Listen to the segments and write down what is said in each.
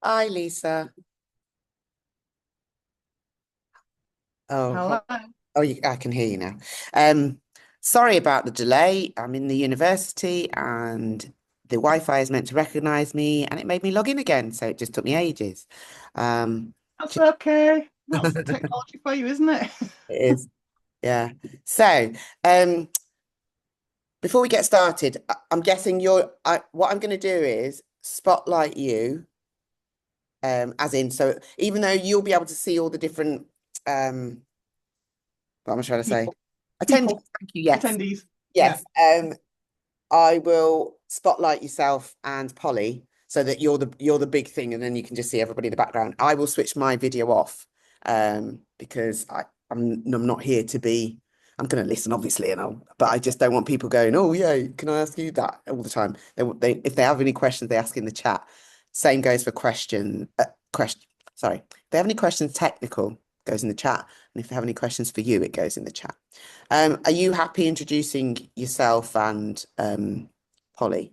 Hi, Lisa. Oh, Hello. I can hear you now. Um, Sorry about the delay. I'm in the university and the Wi-Fi is meant to recognize me and it made me log in again, so it just took me ages. Um, That's sh- okay. That's it technology for you, isn't it? is, yeah. So, um, before we get started, I'm guessing what I'm going to do is spotlight you, as in, so even though you'll be able to see all the different, what am I trying to say? People, Attendees, people, thank you. Yes. attendees. Yeah. Yes. I will spotlight yourself and Polly so that you're the big thing, and then you can just see everybody in the background. I will switch my video off because I'm not here to be. I'm going to listen, obviously, but I just don't want people going, "Oh yeah, can I ask you that?" all the time. If they have any questions, they ask in the chat. Same goes for question. Sorry, if they have any questions technical, goes in the chat, and if they have any questions for you, it goes in the chat. Are you happy introducing yourself and Polly?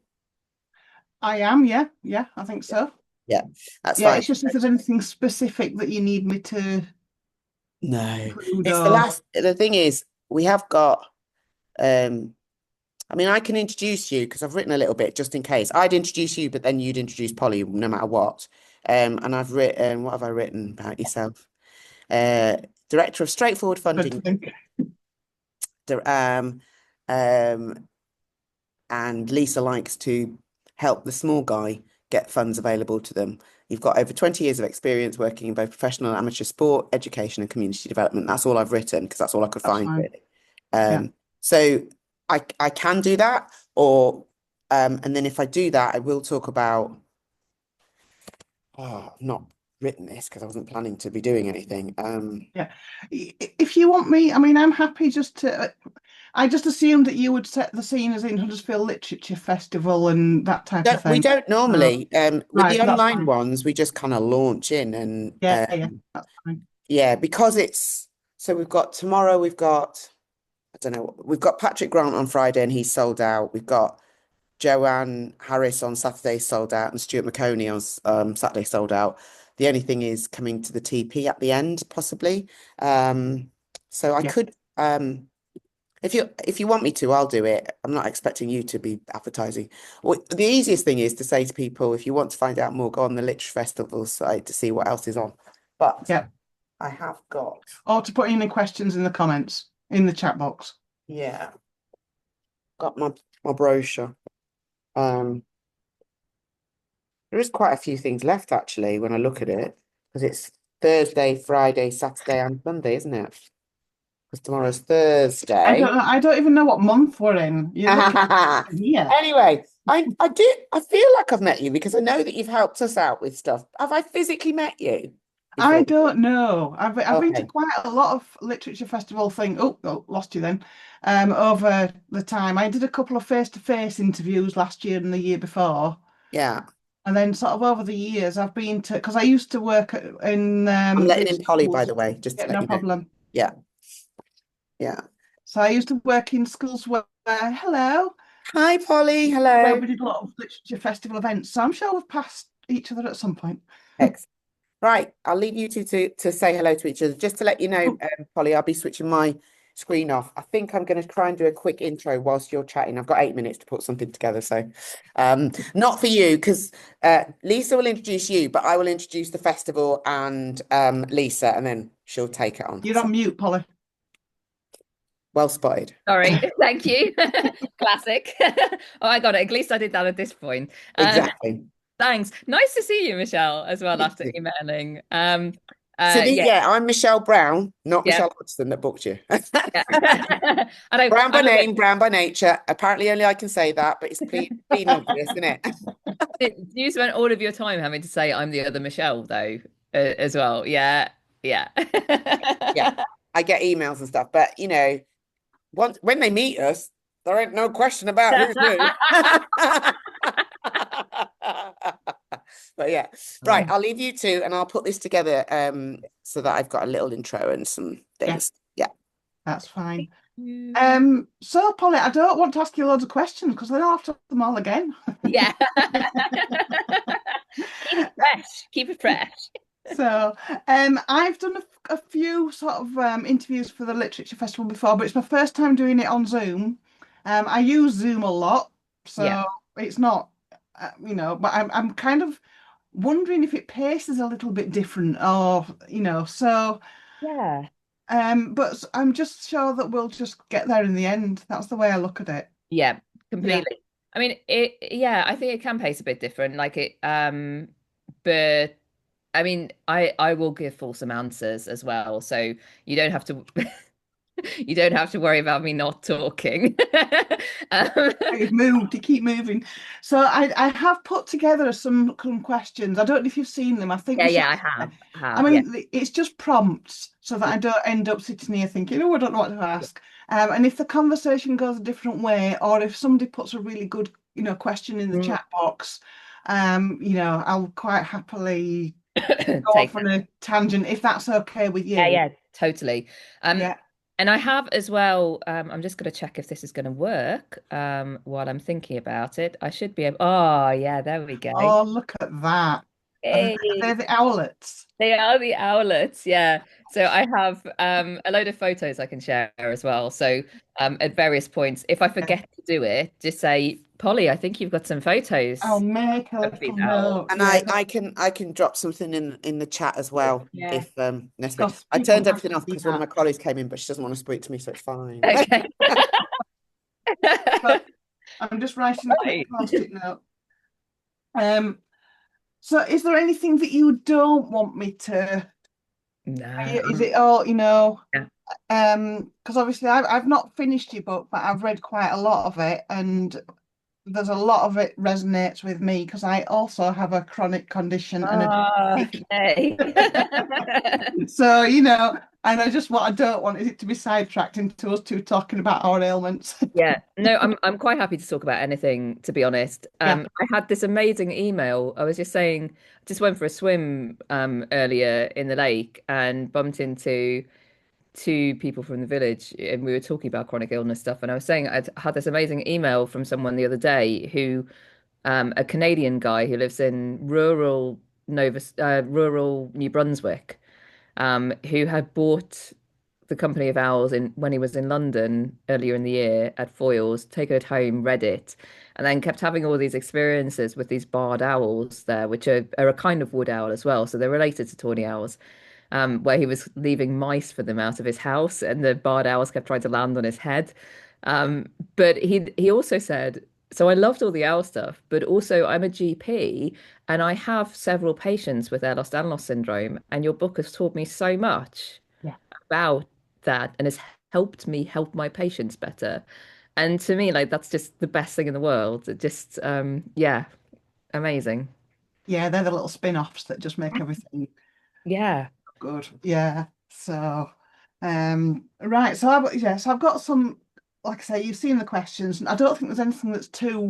I am, yeah. Yeah, I think so. Yeah, that's Yeah, fine. it's just if there's anything specific that you need me to No, include it's the or last. The thing is, we have got. Um, I mean, I can introduce you because I've written a little bit just in case. I'd introduce you, but then you'd introduce Polly no matter what. And I've written. What have I written about yourself? Uh, Director of Straightforward good Funding. to think. Dir- Um, um, and Lisa likes to help the small guy get funds available to them. You've got over 20 years of experience working in both professional and amateur sport, education, and community development. That's all I've written because that's all I could That's find, fine. really. Yeah. So I can do that, or and then if I do that, I will talk about. Oh, I've not written this because I wasn't planning to be doing anything. Yeah. If you want me, I mean, I'm happy just to. I just assumed that you would set the scene as in Huddersfield Literature Festival and that type of We thing. don't So, normally. With right, the that's online fine. ones, we just kind of launch in and Yeah, yeah, that's fine. yeah, because it's so we've got tomorrow, I don't know, we've got Patrick Grant on Friday and he's sold out. We've got Joanne Harris on Saturday sold out and Stuart McConey on Saturday sold out. The only thing is coming to the TP at the end, possibly. So I Yeah. could if you want me to, I'll do it. I'm not expecting you to be advertising. Well, the easiest thing is to say to people, if you want to find out more, go on the Literature Festival site to see what else is on. But Yeah. I have got, Or to put any questions in the comments in the chat box. yeah, got my brochure. Um, there is quite a few things left actually when I look at it, because it's Thursday, Friday, Saturday, and Sunday, isn't it? Because tomorrow's I Thursday. don't know. I don't even know what month we're in. You're looking here. Anyway, I feel like I've met you because I know that you've helped us out with stuff. Have I physically met you I before? don't know. I've been to Okay. quite a lot of literature festival thing. Oh, lost you then. Over the time, I did a couple of face-to-face interviews last year and the year before, Yeah. and then sort of over the years, I've been to because I used to work in I'm letting the in Polly, by schools. the way, just Yeah, to let no you know. problem. Yeah. Yeah. So I used to work in schools hello, Hi, Polly. where Hello. we did a lot of literature festival events. So I'm sure we've passed each other at some point. Excellent. Right. I'll leave you two to say hello to each other. Just to let you know, Oh, Polly, I'll be switching my screen off. I think I'm going to try and do a quick intro whilst you're chatting. I've got 8 minutes to put something together. So, not for you, because Lisa will introduce you, but I will introduce the festival and Lisa, and then she'll take it on. you're So, on mute, Polly. well spotted. Sorry, thank you. Classic. Oh, I got it. At least I did that at this point. Exactly. Thanks. Nice to see you, Michelle, as well after emailing. So Yeah, yeah, I'm Michelle Brown, not yeah, Michelle Hudson that booked you. yeah. Brown by I'm a bit. name, brown by nature. Apparently, only I can say that, but it's plain obvious, isn't it? You spent all of your time having to say I'm the other Michelle, though, as well. Yeah, yeah. Yeah, I get emails and stuff, but once when they meet us, there ain't no question about who's who. But yeah, right. I'll leave you two, and I'll put this together so that I've got a little intro and some Yeah, things. Yeah. that's fine. So Polly, I don't want to ask you loads of questions because then I'll have to ask them all again. Yeah. Keep it fresh. Keep it fresh. So, I've done a few sort of interviews for the literature festival before, but it's my first time doing it on Zoom. I use Zoom a lot, Yeah. so it's not, but I'm kind of wondering if it paces a little bit different, or so. Yeah. But I'm just sure that we'll just get there in the end. That's the way I look at it. Yeah, Yeah. completely. I mean, yeah, I think it can pace a bit different. But I mean, I will give fulsome answers as well. So you don't have to you don't have to worry about me not talking. Um, You've moved, you keep moving. So I have put together some questions. I don't know if you've seen them. I think yeah, we should. yeah, I I have, yeah. mean, it's just prompts so that I don't end up sitting here thinking, oh, I don't know what to ask. And if the conversation goes a different way, or if somebody puts a really good, question in the Mm. chat box, I'll quite happily go Take off that. on a tangent if that's okay with Yeah, you. yeah, totally. Um, Yeah. and I have as well, I'm just going to check if this is going to work while I'm thinking about it. I should be able, oh, yeah, there we go. Oh, look at that. Hey. They're the owlets. They are the owlets, yeah. So I have a load of photos I can share as well. So at various points, if I Yeah. forget to do it, just say, Polly, I think you've got some I'll photos make a of these little owls. note. And Yeah, I can drop something in the chat as well yeah. if necessary. Because I people turned have everything to off see because one of that. my colleagues came in, but she doesn't want to speak to me, so it's fine. Okay. But I'm just writing a quick Right. post-it note. Um, so is there anything that you don't want me to? No. Is it all, Yeah. because obviously I've not finished your book, but I've read quite a lot of it, and there's a lot of it resonates with me because I also have a chronic condition and a Ah, diabetic. yay. So, and what I don't want is it to be sidetracked into us two talking about our ailments. Yeah, no, I'm quite happy to talk about anything, to be honest. Yeah. I had this amazing email. I was just saying, I just went for a swim earlier in the lake and bumped into two people from the village, and we were talking about chronic illness stuff. And I was saying I'd had this amazing email from someone the other day who, a Canadian guy who lives in rural New Brunswick, who had bought the Company of Owls in when he was in London earlier in the year at Foyles, taken it home, read it, and then kept having all these experiences with these barred owls there, which are a kind of wood owl as well. So they're related to tawny owls, where he was leaving mice for them out of his house, and the barred owls kept trying to land on his head. But he also said, so I loved all the owl stuff, but also I'm a GP and I have several patients with Ehlers-Danlos syndrome, and your book has taught me so much Yeah. about that and has helped me help my patients better. And to me, like that's just the best thing in the world. It just yeah, amazing. Yeah, they're the little spin-offs that just make everything Yeah. good. Yeah. So, right. So I've got some, like I say, you've seen the questions. I don't think there's anything that's too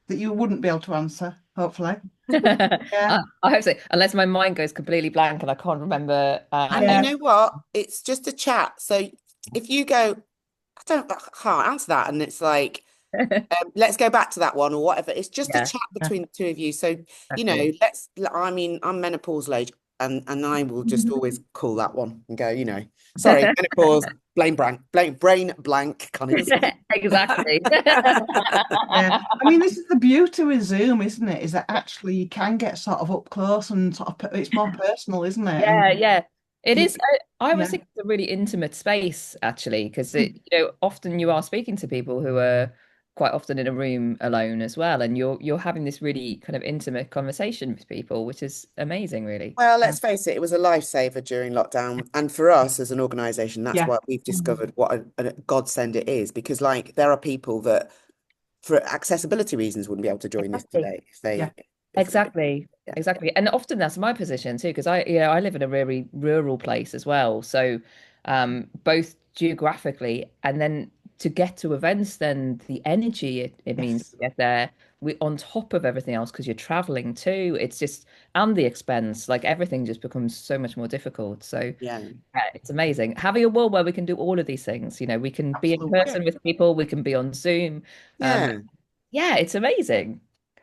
that you wouldn't be able to answer, hopefully. Yeah. I hope so. Unless my mind goes completely blank and I can't remember. And you Yeah. know what? It's just a chat. So if you go, I can't answer that, and it's like, let's go back to that one or whatever. It's just a Yeah, chat between the two of you. So, exactly. I mean, I'm menopausal age, and I will just always call that one and go, sorry, menopause, brain blank, can't even speak. Exactly. Yeah. I mean, this is the beauty with Zoom, isn't it? Is that actually you can get sort of up close and it's more personal, isn't it? And Yeah, yeah. It you, is. I always yeah. think it's a really intimate space, actually, because often you are speaking to people who are quite often in a room alone as well, and you're having this really kind of intimate conversation with people, which is amazing, really. Well, let's face it, it was a lifesaver during lockdown. And for us as an organization, that's Yeah. why we've discovered what a godsend it is. Because like there are people that for accessibility reasons wouldn't be able to join this Exactly. today Yeah. if we Exactly. yeah. Exactly. And often that's my position too, because I live in a really rural place as well. So both geographically and then to get to events, then the energy it means Yes. to get there, we on top of everything else, because you're traveling too, it's just and the expense, like everything just becomes so much more difficult. So Yeah. it's amazing. Having a world where we can do all of these things, we can be in Absolutely. person with people, we can be on Zoom. Um, Yeah, yeah, it's amazing.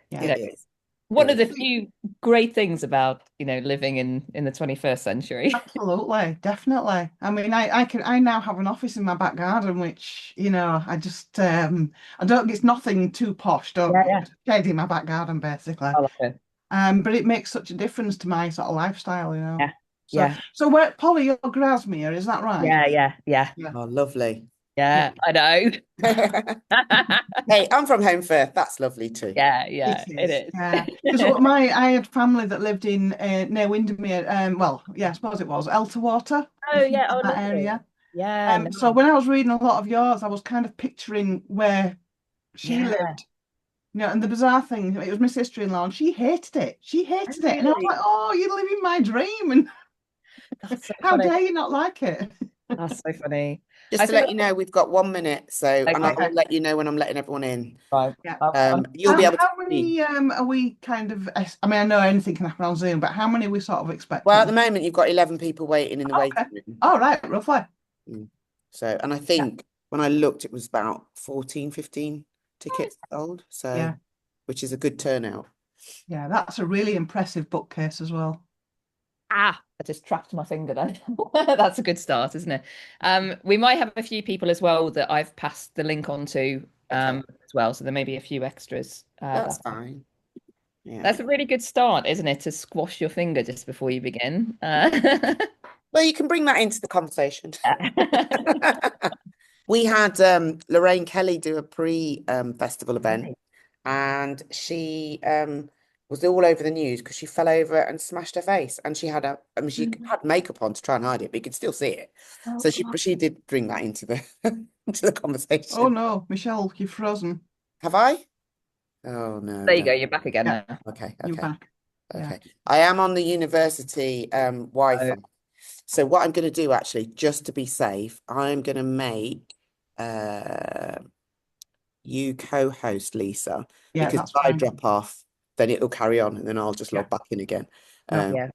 You it know, Yeah. is. One of the few great things about, living in the 21st century. Absolutely, definitely. I mean, I now have an office in my back garden, which, I just I don't it's nothing too posh, Yeah, don't yeah. shade in my back garden basically. I love it. But it makes such a difference to my sort of lifestyle. Yeah, So yeah, so where Polly, you're Grasmere, is that right? yeah. Yeah. Oh, lovely. Yeah. Yeah, I know. Hey, I'm from Homefirth. That's lovely too. Yeah, It yeah, it is, is. yeah. Because what I had family that lived in near Windermere. Well, yeah, I suppose it was Elterwater, Oh if you yeah, know oh that lovely. area. Yeah, So nice. when I was reading a lot of yours, I was kind of picturing where she Yeah. lived. And the bizarre thing, it was my sister-in-law, and she hated it. She Oh, hated it, and I was really? like, "Oh, you're living my dream!" And That's so how funny. dare you not like it? That's so funny. Just I to feel let you know, we've got 1 minute. So, and I like, okay, will let you know when I'm letting everyone in. right. Yeah. You'll be able to How see. many are we kind of? I mean, I know anything can happen on Zoom, but how many are we sort of Well, at the expecting? moment, you've got 11 people waiting in the waiting Okay. room. All right, roughly. Mm. So, and I Yeah. think when I looked, it was about 14, 15 Nice. tickets sold. So, Yeah. which is a good turnout. Yeah. That's a really impressive bookcase as well. Ah, I just trapped my finger then. That's a good start, isn't it? We might have a few people as well that I've passed the link on to Okay, as well, so there may be a few extras. that's fine. Yeah. That's a really good start, isn't it? To squash your finger just before you begin. Well, you can bring that into the conversation. Yeah. We had Lorraine Kelly do a pre-festival event, Right. and she was all over the news because she fell over and smashed her face, and she had I mean, she had makeup on to try and hide it, but you could still see it. Oh, So God. she did bring that into the into the Oh conversation. no, Michelle, you've frozen. Have I? Oh no, There you go. don't. You're back again Yeah, now. Okay, you're okay, back. Yeah. okay. I am on the university Oh, Wi-Fi. So what I'm going to do actually, just to be safe, I'm going to make uh you co-host, Lisa, Yeah, because that's if I fine. drop off, then it'll carry on and then I'll just Yeah. log back in again. No. Um, yeah.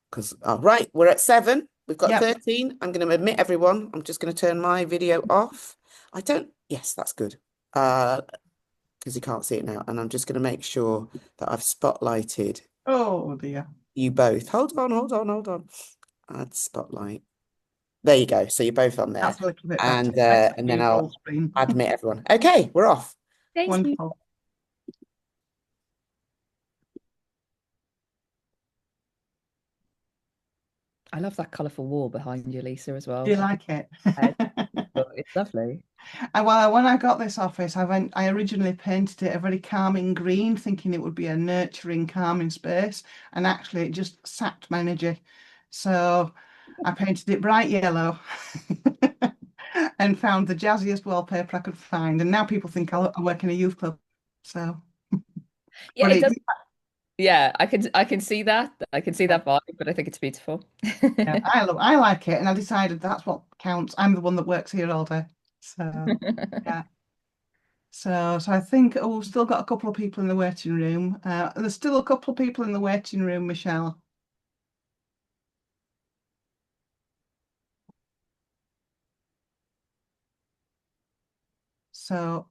because right, we're at 7. We've got Yep. 13. I'm going to admit everyone. I'm just going to turn my video off. I don't, yes, that's good. Because you can't see it now. And I'm just going to make sure that I've spotlighted Oh dear. you both. Hold on, hold on, hold on. Add spotlight. There you go. So you're both on there. That's a little bit better. And then View I'll full screen. admit everyone. Okay, we're off. Thank you. Wonderful. I love that colourful wall behind you, Lisa, as Do you well. like it? Uh, It's lovely. Well, when I got this office, I originally painted it a very calming green, thinking it would be a nurturing, calming space, and actually it just sapped my energy. So I painted it bright yellow and found the jazziest wallpaper I could find. And now people think I work in a youth club. So, Yeah, but it it, does. Yeah, I can see that. I can see that vibe, but I think it's beautiful. yeah, I like it, and I decided that's what counts. I'm the one that works here all day. So, yeah. So I think we've still got a couple of people in the waiting room. There's still a couple of people in the waiting room, Michelle. So,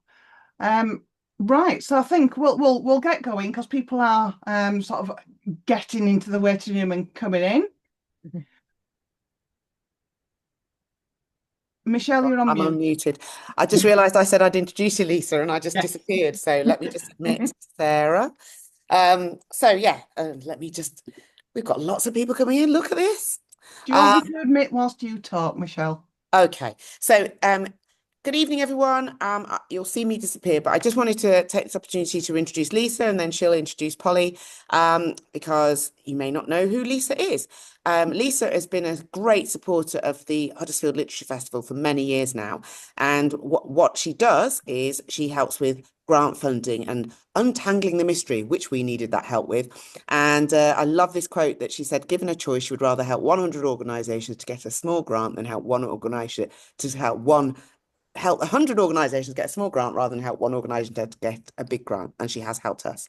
um, right. So I think we'll get going because people are sort of getting into the waiting room and coming in. Michelle, you're on I'm mute. unmuted. I just realised I said I'd introduce you, Lisa, and I just Yeah. disappeared. So let me just admit Sarah. So yeah, let me just. We've got lots of people coming in. Look at this. Do you want me Um, to admit whilst you talk, Michelle? Okay, so good evening, everyone. You'll see me disappear, but I just wanted to take this opportunity to introduce Lisa, and then she'll introduce Polly, because you may not know who Lisa is. Lisa has been a great supporter of the Huddersfield Literature Festival for many years now, and what she does is she helps with grant funding and untangling the mystery, which we needed that help with. And I love this quote that she said, given a choice, she would rather help 100 organisations to get a small grant than help one organisation to help 100 organisations get a small grant rather than help one organisation to get a big grant. And she has helped us.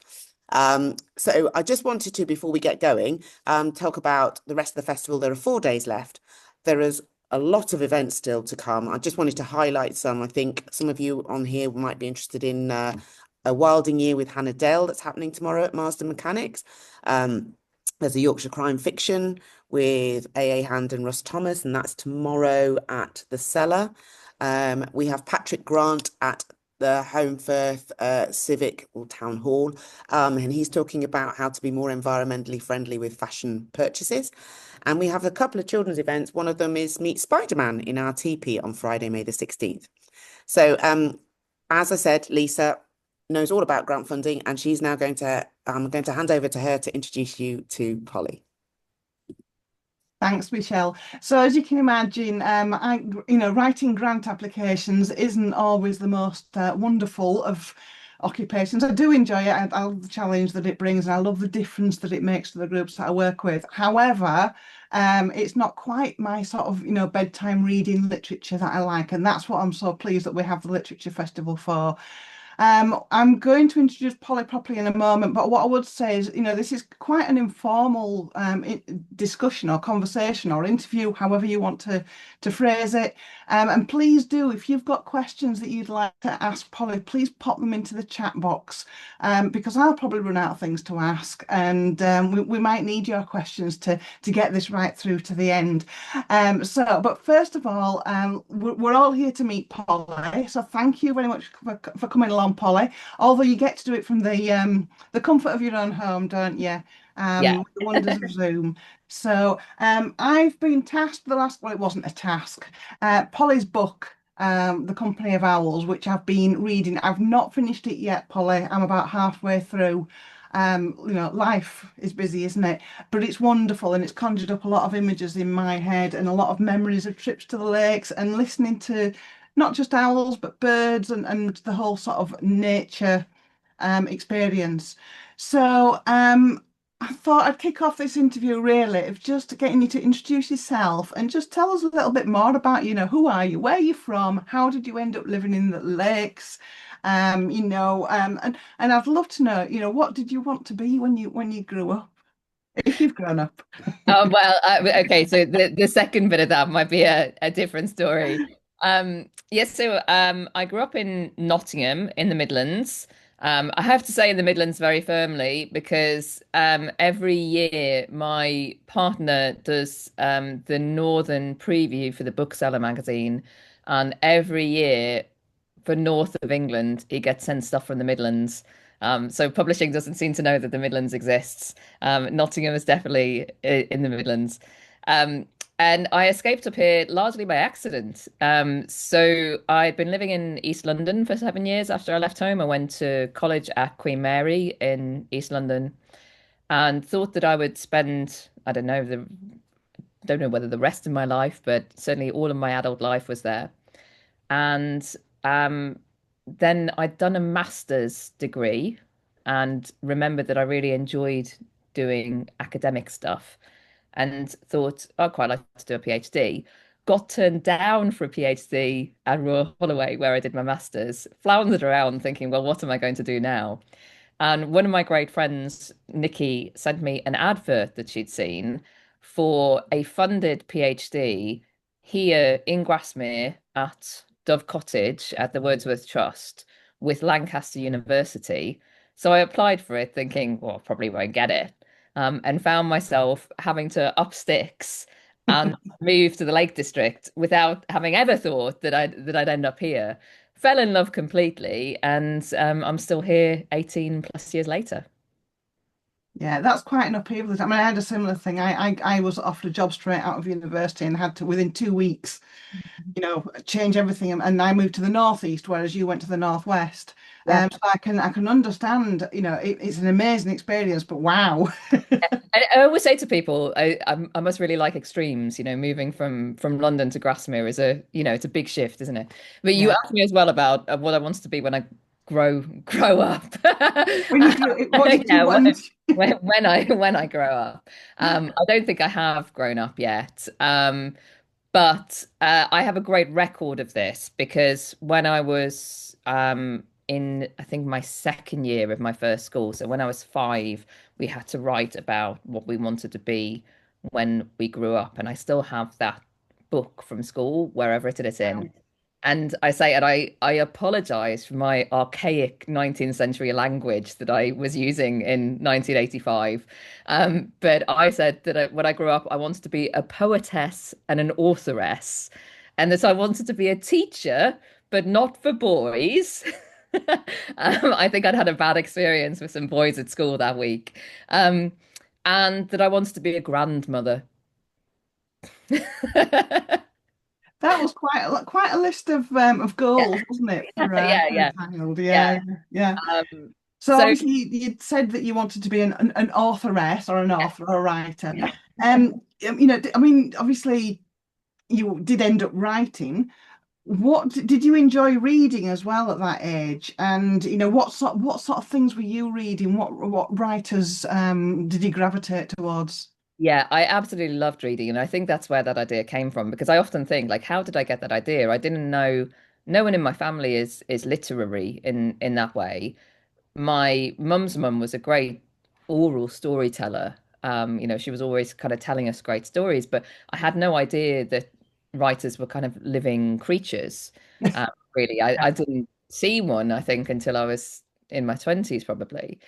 So I just wanted to, before we get going, talk about the rest of the festival. There are 4 days left. There is a lot of events still to come. I just wanted to highlight some. I think some of you on here might be interested in a Wilding Year with Hannah Dale that's happening tomorrow at Marsden Mechanics. There's a Yorkshire Crime Fiction with A.A. Hand and Russ Thomas, and that's tomorrow at the Cellar. We have Patrick Grant at the Home Firth Civic or Town Hall, and he's talking about how to be more environmentally friendly with fashion purchases. And we have a couple of children's events. One of them is Meet Spider-Man in our teepee on Friday, May the 16th. So, as I said, Lisa knows all about grant funding, and she's now I'm going to hand over to her to introduce you to Polly. Thanks, Michelle. So as you can imagine, writing grant applications isn't always the most wonderful of occupations. I do enjoy it. I love the challenge that it brings, and I love the difference that it makes to the groups that I work with. However, it's not quite my sort of, bedtime reading literature that I like, and that's what I'm so pleased that we have the Literature Festival for. I'm going to introduce Polly properly in a moment, but what I would say is, this is quite an informal discussion or conversation or interview, however you want to phrase it. And please do, if you've got questions that you'd like to ask Polly, please pop them into the chat box, because I'll probably run out of things to ask, and we might need your questions to get this right through to the end. But first of all, we're all here to meet Polly, so thank you very much for coming along, Polly. Although you get to do it from the comfort of your own home, don't you? Yeah. With the wonders of Zoom. So I've been tasked well, it wasn't a task. Polly's book, The Company of Owls, which I've been reading. I've not finished it yet, Polly. I'm about halfway through. Life is busy, isn't it? But it's wonderful, and it's conjured up a lot of images in my head and a lot of memories of trips to the lakes and listening to not just owls, but birds and the whole sort of nature experience. So I thought I'd kick off this interview really of just getting you to introduce yourself and just tell us a little bit more about, who are you, where are you from, how did you end up living in the lakes, and I'd love to know, what did you want to be when you grew up, if you've grown up? Okay, so the second bit of that might be a different story. Yes, so I grew up in Nottingham in the Midlands. I have to say in the Midlands very firmly because every year my partner does the Northern preview for the Bookseller magazine, and every year for North of England he gets sent stuff from the Midlands. So publishing doesn't seem to know that the Midlands exists. Nottingham is definitely in the Midlands. Um, and I escaped up here largely by accident. So I'd been living in East London for 7 years after I left home. I went to college at Queen Mary in East London and thought that I would spend, I don't know whether the rest of my life, but certainly all of my adult life was there. And um, then I'd done a master's degree and remembered that I really enjoyed doing academic stuff and thought I'd quite like to do a PhD. Got turned down for a PhD at Royal Holloway, where I did my master's, floundered around thinking, well, what am I going to do now? And one of my great friends, Nikki, sent me an advert that she'd seen for a funded PhD here in Grasmere at Dove Cottage at the Wordsworth Trust with Lancaster University. So I applied for it thinking, well, I probably won't get it, and found myself having to up sticks and move to the Lake District without having ever thought that I'd end up here. Fell in love completely, and I'm still here 18 plus years later. Yeah, that's quite an upheaval. I mean, I had a similar thing. I was offered a job straight out of university and had to, within 2 weeks, change everything. And I moved to the northeast, whereas you went to the northwest. Yeah. So I can understand, it's an amazing experience, but wow. I always say to people, I must really like extremes. Moving from London to Grasmere is it's a big shift, isn't it? But you Yeah. asked me as well about what I want to be when I grow up. When you grew, what did you Yeah, want? when I grow up. I don't think I have grown up yet. But I have a great record of this because when I was in, I think, my second year of my first school, so when I was 5, we had to write about what we wanted to be when we grew up. And I still have that book from school, wherever it is in. And I say, and I apologize for my archaic 19th century language that I was using in 1985. But I said that when I grew up, I wanted to be a poetess and an authoress, and that I wanted to be a teacher, but not for boys. I think I'd had a bad experience with some boys at school that week. Um, and that I wanted to be a grandmother. That was quite a list of Yeah, goals, wasn't it, yeah, for a yeah, child? yeah. Yeah, yeah. So So obviously you'd said that you wanted to be an authoress or an author or a writer. yeah. I mean, obviously you did end up writing. What did you enjoy reading as well at that age? And what sort of things were you reading? What writers did you gravitate towards? Yeah, I absolutely loved reading, and I think that's where that idea came from because I often think like, how did I get that idea? I didn't know no one in my family is literary in that way. My mum's mum was a great oral storyteller. She was always kind of telling us great stories, but I had no idea that writers were kind of living creatures. Really, I didn't see one, I think, until I was in my 20s, probably.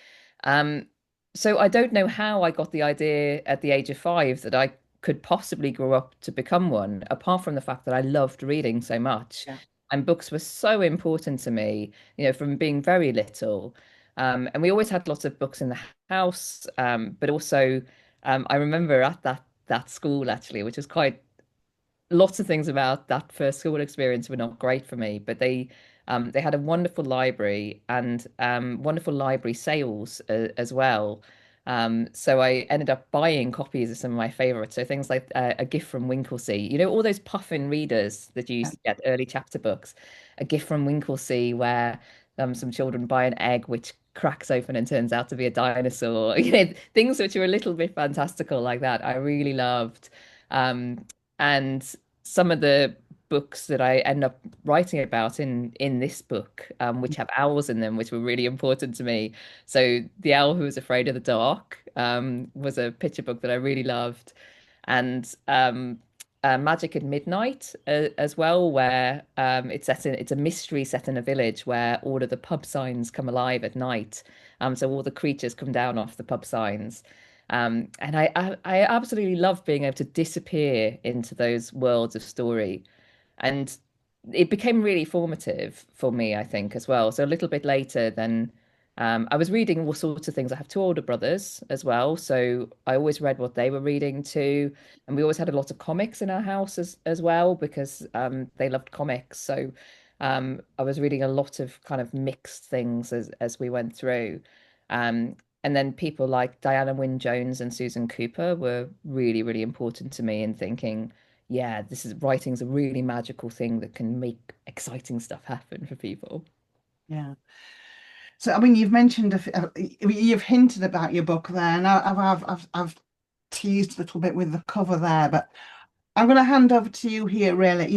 Um, so I don't know how I got the idea at the age of 5 that I could possibly grow up to become one, apart from the fact that I loved reading so much. Yeah. And books were so important to me, from being very little. And we always had lots of books in the house, but also I remember at that school actually, which was quite lots of things about that first school experience were not great for me, but they had a wonderful library and wonderful library sales as well. So I ended up buying copies of some of my favorites. So things like A Gift from Winklesea, all those puffin readers that you used to get, early chapter books. A Gift from Winklesea, where some children buy an egg which cracks open and turns out to be a dinosaur. Things which are a little bit fantastical like that. I really loved. Um, and some of the books that I end up writing about in this book, which have owls in them, which were really important to me. So The Owl Who Was Afraid of the Dark, was a picture book that I really loved, and Magic at Midnight as well, where it's a mystery set in a village where all of the pub signs come alive at night. So all the creatures come down off the pub signs. And I absolutely love being able to disappear into those worlds of story. And it became really formative for me, I think, as well. So a little bit later, then I was reading all sorts of things. I have two older brothers as well, so I always read what they were reading too. And we always had a lot of comics in our house as well because they loved comics. So I was reading a lot of kind of mixed things as we went through. Um, and then people like Diana Wynne Jones and Susan Cooper were really, really important to me in thinking, yeah, this is writing's a really magical thing that can make exciting stuff happen for people. Yeah. So I mean, you've mentioned you've hinted about your book there, and I've teased a little bit with the cover there, but I'm going to hand over to you here. Really,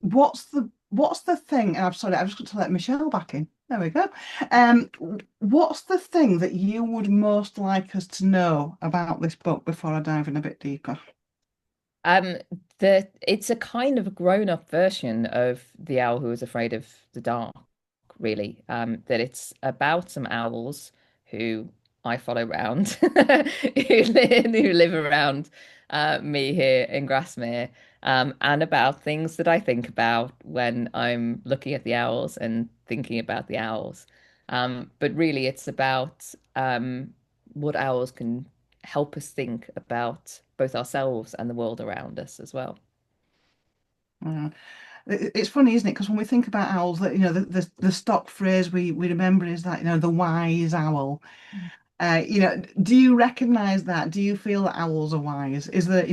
what's the thing? And I'm sorry, I've just got to let Michelle back in. There we go. Um, what's the thing that you would most like us to know about this book before I dive in a bit deeper? Um, it's a kind of a grown-up version of The Owl Who Was Afraid of the Dark, really. That it's about some owls who I follow around, who live around me here in Grasmere, and about things that I think about when I'm looking at the owls and thinking about the owls. But really, it's about what owls can help us think about both ourselves and the world around us as well. Uh, it's funny, isn't it? Because when we think about owls, that the stock phrase we remember is that the wise owl. Do you recognize that? Do you feel that owls are wise? Is there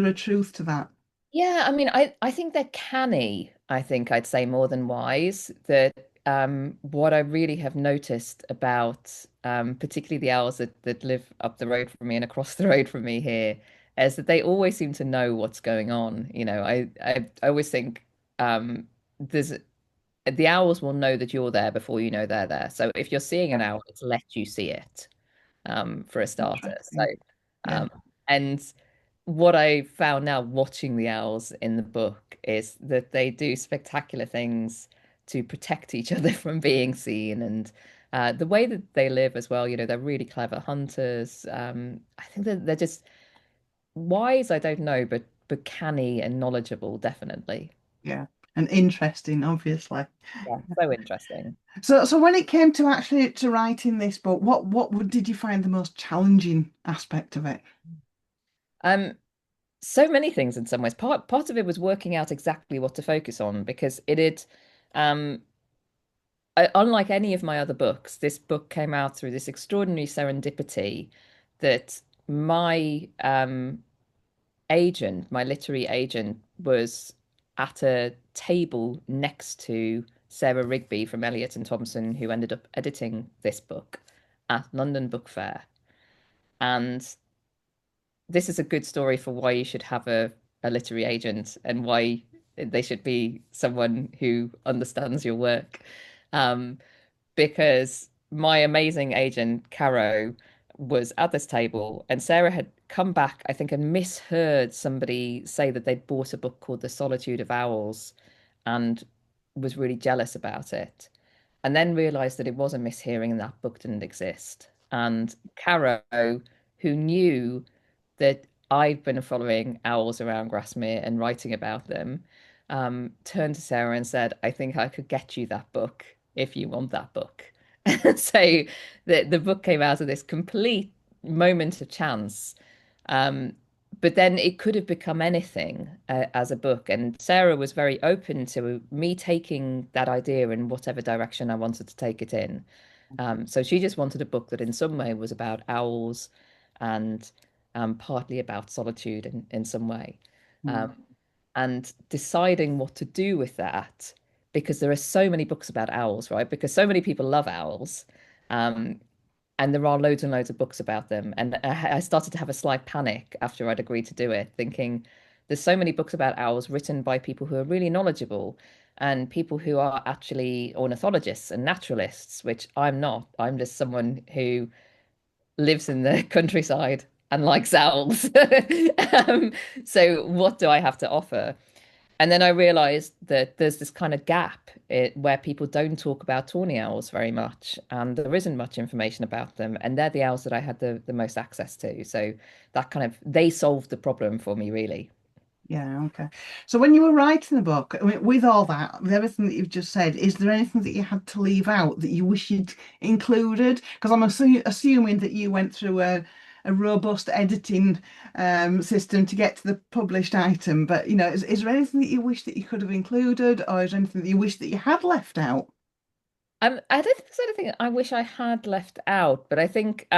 a truth to that? Yeah, I mean, I think they're canny, I think I'd say more than wise. That what I really have noticed about particularly the owls that live up the road from me and across the road from me here is that they always seem to know what's going on. I always think there's the owls will know that you're there before you know they're there. So if you're seeing an owl, it's let you see it, for a starter. So Interesting. Yeah. um and what I found now watching the owls in the book is that they do spectacular things to protect each other from being seen, and the way that they live as well, they're really clever hunters. I think that they're just wise, I don't know, but canny and knowledgeable, definitely. Yeah, and interesting, obviously. Yeah, so interesting. So when it came to actually to writing this book, did you find the most challenging aspect of it? Um, so many things in some ways. Part of it was working out exactly what to focus on because um, unlike any of my other books, this book came out through this extraordinary serendipity that my agent, my literary agent, was at a table next to Sarah Rigby from Elliot and Thompson, who ended up editing this book at London Book Fair. And this is a good story for why you should have a literary agent and why they should be someone who understands your work. Um, because my amazing agent, Caro, was at this table and Sarah had come back, I think, and misheard somebody say that they'd bought a book called The Solitude of Owls and was really jealous about it. And then realized that it was a mishearing and that book didn't exist. And Caro, who knew that I'd been following owls around Grasmere and writing about them, turned to Sarah and said, I think I could get you that book if you want that book. So the book came out of this complete moment of chance. Um, but then it could have become anything as a book. And Sarah was very open to me taking that idea in whatever direction I wanted to take it in. So she just wanted a book that in some way was about owls and partly about solitude in some way. Mm. And deciding what to do with that, because there are so many books about owls, right? Because so many people love owls. Um, and there are loads and loads of books about them. And I started to have a slight panic after I'd agreed to do it, thinking there's so many books about owls written by people who are really knowledgeable and people who are actually ornithologists and naturalists, which I'm not. I'm just someone who lives in the countryside and likes owls. um, so what do I have to offer? And then I realized that there's this kind of gap where people don't talk about tawny owls very much, and there isn't much information about them. And they're the owls that I had the most access to. So that kind of they solved the problem for me, really. Yeah, okay. So when you were writing the book, I mean, with all that, with everything that you've just said, is there anything that you had to leave out that you wish you'd included? Because I'm assuming that you went through a robust editing system to get to the published item. But is there anything that you wish that you could have included, or is there anything that you wish that you had left out? I don't think there's anything I wish I had left out, but I think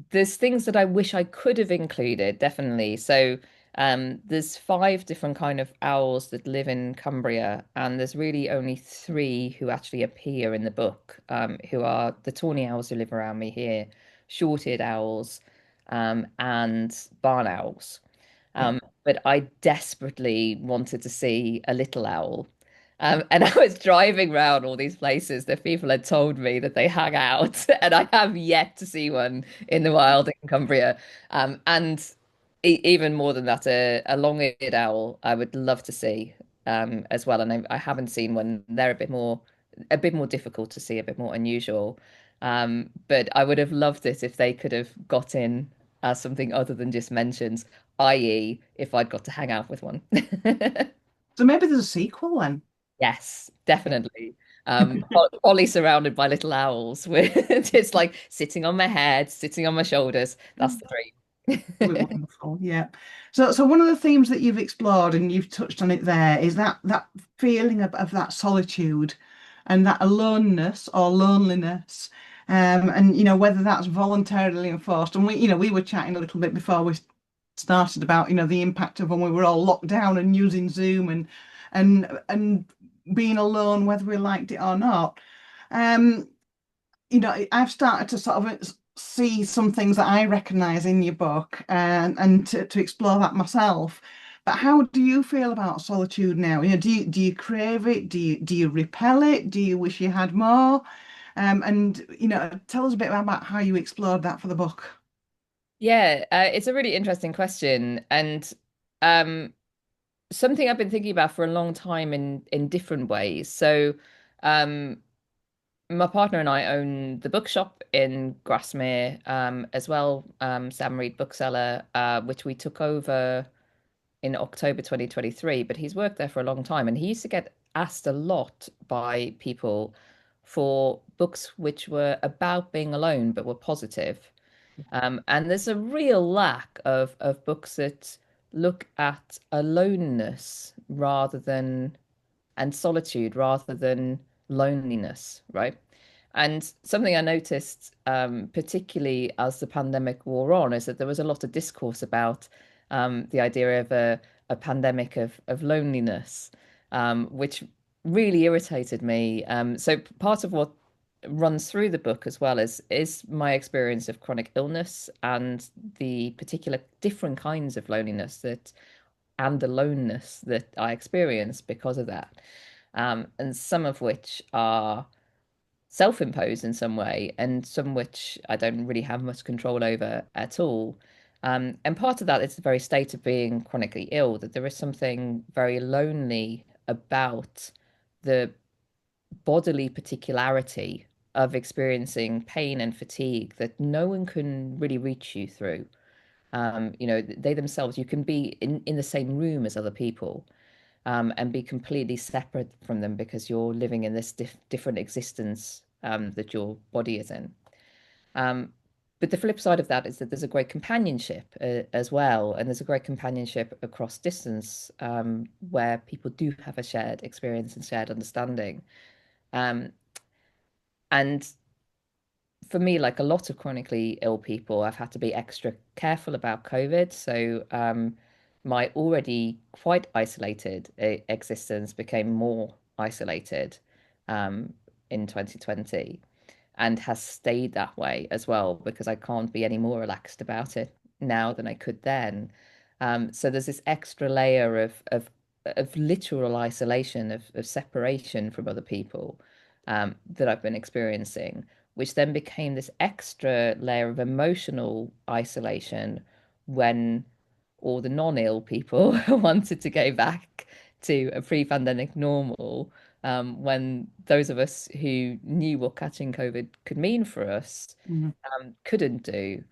there's things that I wish I could have included, definitely. So there's five different kind of owls that live in Cumbria, and there's really only three who actually appear in the book, who are the tawny owls who live around me here, short-eared owls, and barn owls. Yeah. But I desperately wanted to see a little owl. And I was driving around all these places that people had told me that they hang out, and I have yet to see one in the wild in Cumbria. And even more than that, a long-eared owl I would love to see as well. And I haven't seen one. They're a bit more difficult to see, a bit more unusual. But I would have loved it if they could have got in as something other than just mentions, i.e., if I'd got to hang out with one. So maybe there's a sequel then. Yes, definitely. Polly surrounded by little owls with just like sitting on my head, sitting on my shoulders. That's the Be dream. wonderful, yeah. So one of the themes that you've explored and you've touched on it there is that feeling of that solitude and that aloneness or loneliness. And whether that's voluntarily enforced. And we were chatting a little bit before we started about the impact of when we were all locked down and using Zoom and being alone, whether we liked it or not. Um, I've started to sort of see some things that I recognise in your book and to explore that myself. But how do you feel about solitude now? Do you crave it? Do you repel it? Do you wish you had more? And tell us a bit about how you explored that for the book. Yeah, it's a really interesting question, and um, something I've been thinking about for a long time in different ways. So, um, my partner and I own the bookshop in Grasmere, as well, Sam Reed Bookseller, which we took over in October 2023. But he's worked there for a long time, and he used to get asked a lot by people for books which were about being alone but were positive. And there's a real lack of books that look at aloneness rather than and solitude rather than loneliness, right? And something I noticed, particularly as the pandemic wore on, is that there was a lot of discourse about the idea of a pandemic of loneliness, which really irritated me. So part of what runs through the book as well is my experience of chronic illness and the particular different kinds of loneliness that and aloneness that I experience because of that. And some of which are self-imposed in some way, and some which I don't really have much control over at all. And part of that is the very state of being chronically ill, that there is something very lonely about the bodily particularity of experiencing pain and fatigue that no one can really reach you through. They themselves, you can be in the same room as other people, and be completely separate from them because you're living in this different existence, that your body is in. Um, but the flip side of that is that there's a great companionship, as well, and there's a great companionship across distance, where people do have a shared experience and shared understanding. Um, and for me, like a lot of chronically ill people, I've had to be extra careful about COVID. So, my already quite isolated existence became more isolated, um, in 2020, and has stayed that way as well because I can't be any more relaxed about it now than I could then. So there's this extra layer of literal isolation, of separation from other people, that I've been experiencing, which then became this extra layer of emotional isolation when all the non-ill people wanted to go back to a pre-pandemic normal, when those of us who knew what catching COVID could mean for us, Mhm. couldn't do,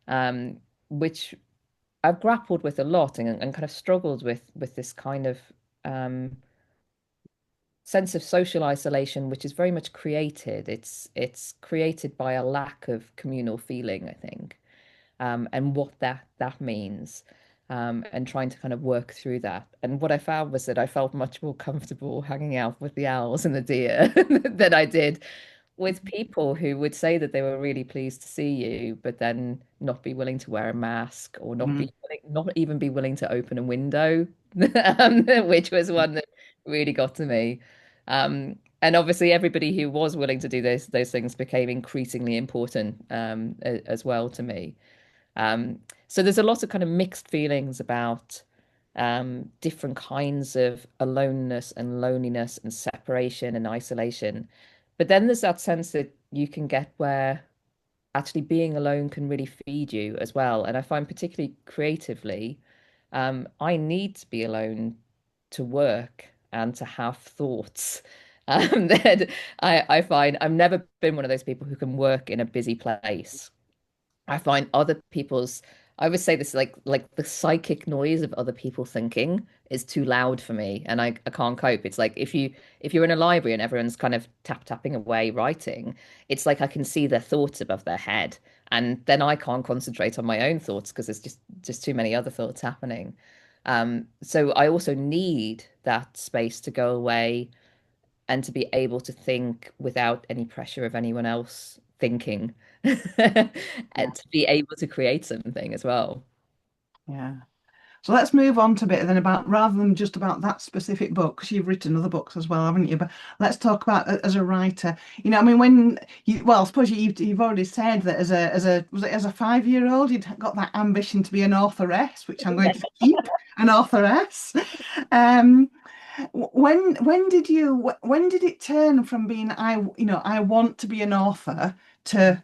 um, which I've grappled with a lot, and kind of struggled with this kind of um, sense of social isolation, which is very much created. It's created by a lack of communal feeling, I think, and what that means, and trying to kind of work through that. And what I found was that I felt much more comfortable hanging out with the owls and the deer than I did with people who would say that they were really pleased to see you, but then not be willing to wear a mask, or Mm. not even be willing to open a window, which was one that really got to me. And obviously, everybody who was willing to do those things became increasingly important, as well to me. So there's a lot of kind of mixed feelings about, different kinds of aloneness and loneliness and separation and isolation. But then there's that sense that you can get where actually being alone can really feed you as well. And I find particularly creatively, I need to be alone to work and to have thoughts. That I find I've never been one of those people who can work in a busy place. I find other people's, I would say this, like the psychic noise of other people thinking is too loud for me, and I can't cope. It's like if you're in a library and everyone's kind of tapping away writing, it's like I can see their thoughts above their head, and then I can't concentrate on my own thoughts because there's just too many other thoughts happening. So I also need that space to go away and to be able to think without any pressure of anyone else thinking, Yeah, and to be able to create something as well. yeah. So let's move on to a bit then about rather than just about that specific book, because you've written other books as well, haven't you? But let's talk about as a writer. I mean, when you well, I suppose you've already said that as a was it as a 5-year-old you'd got that ambition to be an authoress, which I'm going to keep an authoress. Um, when did it turn from being I want to be an author to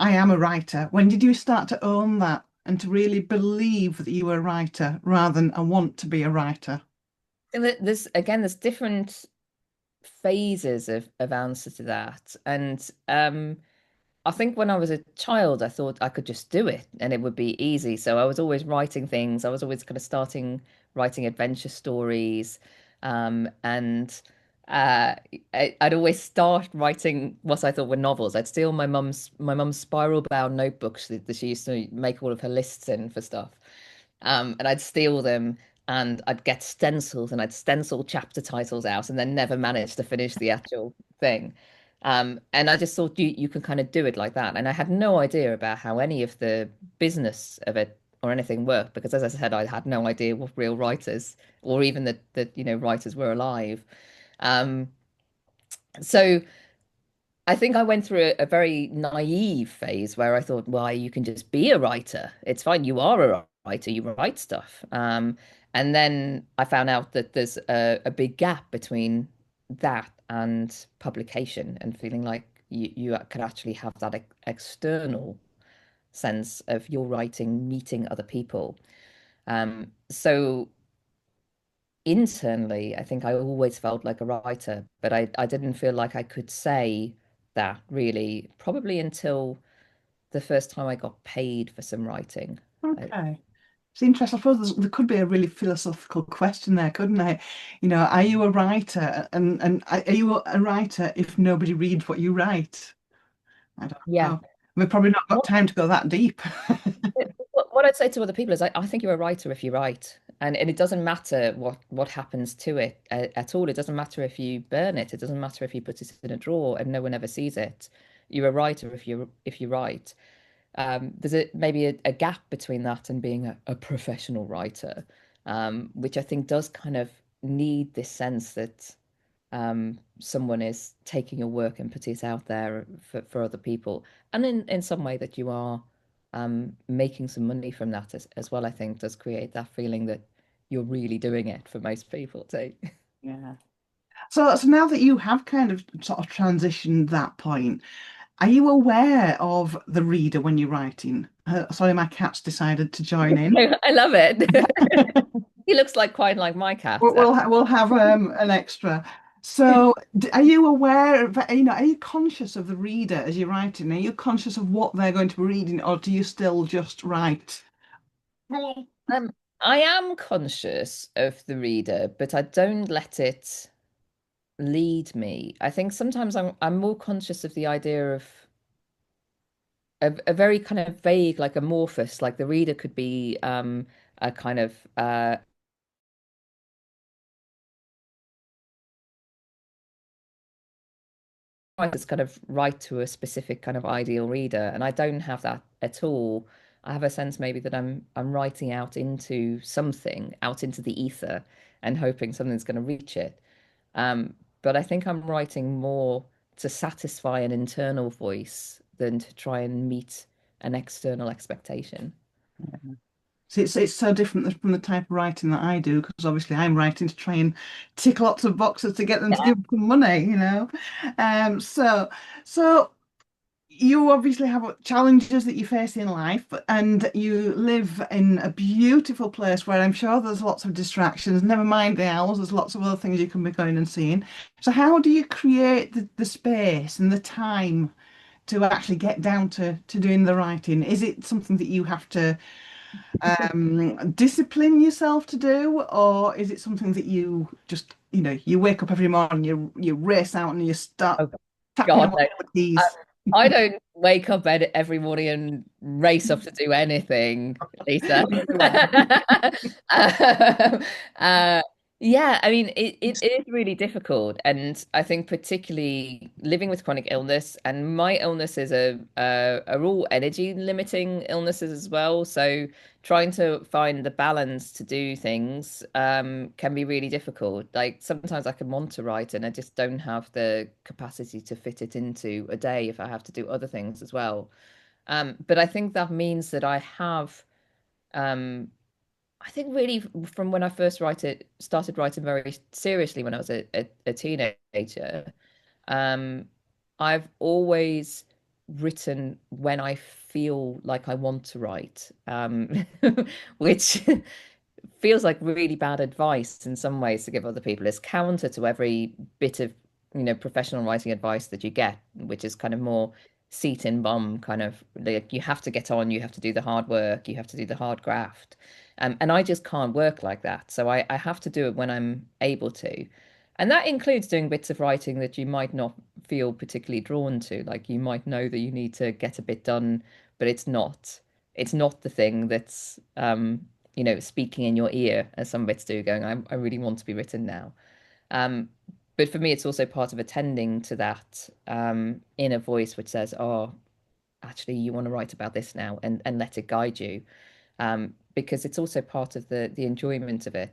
I am a writer? When did you start to own that and to really believe that you were a writer rather than I want to be a writer? And there's again, there's different phases of answer to that. And I think when I was a child, I thought I could just do it and it would be easy. So I was always writing things. I was always kind of starting writing adventure stories. And I'd always start writing what I thought were novels. I'd steal my mum's spiral bound notebooks that she used to make all of her lists in for stuff. And I'd steal them and I'd get stencils and I'd stencil chapter titles out and then never manage to finish the actual thing. And I just thought you can kind of do it like that. And I had no idea about how any of the business of it or anything worked because, as I said, I had no idea what real writers or even that writers were alive. Um, so I think I went through a very naive phase where I thought, well, you can just be a writer. It's fine. You are a writer. You write stuff. And then I found out that there's a big gap between that and publication and feeling like you can actually have that external sense of your writing meeting other people. So internally, I think I always felt like a writer, but I didn't feel like I could say that really, probably until the first time I got paid for some writing. I, Okay. It's interesting. I suppose there could be a really philosophical question there, couldn't there? Are you a writer and are you a writer if nobody reads what you write? I don't yeah. know. We've probably not got What, time to go that deep. what I'd say to other people is I think you're a writer if you write. And it doesn't matter what happens to it at all. It doesn't matter if you burn it. It doesn't matter if you put it in a drawer and no one ever sees it. You're a writer if you write. There's maybe a gap between that and being a professional writer, which I think does kind of need this sense that someone is taking your work and putting it out there for other people, and in some way that you are making some money from that as well. I think does create that feeling that you're really doing it for most people too. Yeah. So now that you have kind of sort of transitioned that point, are you aware of the reader when you're writing? Sorry, my cat's decided to join in. I love it. He looks like quite like my cat. We'll have an extra. So, are you aware of, are you conscious of the reader as you're writing? Are you conscious of what they're going to be reading, or do you still just write? Um, I am conscious of the reader, but I don't let it lead me. I think sometimes I'm more conscious of the idea of a very kind of vague, like amorphous, like the reader could be a kind of writers kind of write to a specific kind of ideal reader, and I don't have that at all. I have a sense maybe that I'm writing out into something, out into the ether, and hoping something's going to reach it. But I think I'm writing more to satisfy an internal voice than to try and meet an external expectation. So it's so different from the type of writing that I do, because obviously I'm writing to try and tick lots of boxes to get them to Yeah. give them money. So you obviously have challenges that you face in life, and you live in a beautiful place where I'm sure there's lots of distractions. Never mind the owls, there's lots of other things you can be going and seeing. So how do you create the space and the time to actually get down to doing the writing? Is it something that you have to discipline yourself to do, or is it something that you just, you wake up every morning, you race out and you start Oh tapping God, away no. at the keys? I don't wake up every morning and race off to do anything, Lisa. Um, uh, yeah, I mean, it is really difficult. And I think particularly living with chronic illness, and my illness is are all energy limiting illnesses as well. So trying to find the balance to do things can be really difficult. Like sometimes I can want to write and I just don't have the capacity to fit it into a day if I have to do other things as well. But I think that means that I have, I think really from when I first started writing very seriously when I was a teenager, um, I've always written when I feel like I want to write, which feels like really bad advice in some ways to give other people. It's counter to every bit of, professional writing advice that you get, which is kind of more seat in bum kind of like you have to get on, you have to do the hard work, you have to do the hard graft. And I just can't work like that. So I have to do it when I'm able to. And that includes doing bits of writing that you might not feel particularly drawn to. Like you might know that you need to get a bit done, but it's not the thing that's speaking in your ear as some bits do, going, I really want to be written now. Um, but for me, it's also part of attending to that inner voice which says, oh, actually, you want to write about this now, and let it guide you. Because it's also part of the enjoyment of it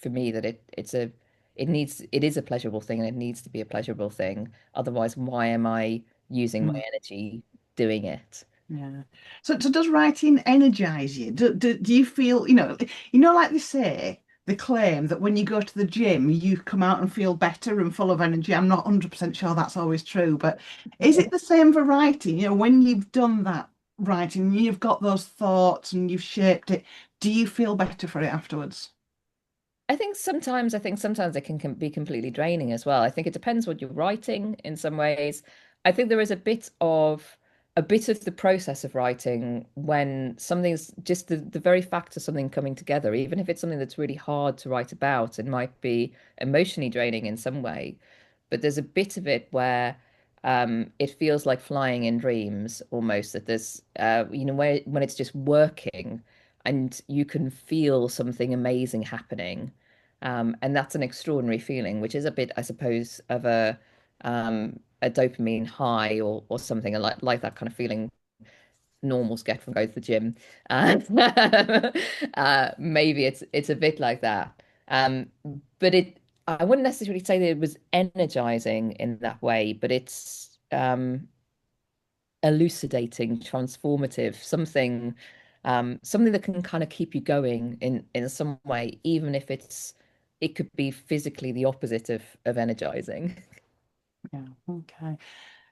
for me that it is a pleasurable thing and it needs to be a pleasurable thing. Otherwise, why am I using my Mm. energy doing it? Yeah. So does writing energize you? Do you feel, like they say, the claim that when you go to the gym, you come out and feel better and full of energy. I'm not 100% sure that's always true, but is it the same for writing? When you've done that writing, you've got those thoughts and you've shaped it, do you feel better for it afterwards? I think sometimes it can be completely draining as well. I think it depends what you're writing in some ways. I think there is a bit of the process of writing when something's just the very fact of something coming together, even if it's something that's really hard to write about, it might be emotionally draining in some way. But there's a bit of it where it feels like flying in dreams almost, that there's where when it's just working and you can feel something amazing happening. And that's an extraordinary feeling, which is a bit, I suppose, of a dopamine high, or something like that kind of feeling normals get from going to the gym. Uh, maybe it's a bit like that. But I wouldn't necessarily say that it was energizing in that way, but it's elucidating, transformative, something that can kind of keep you going in some way, even if it could be physically the opposite of energizing. Yeah, okay.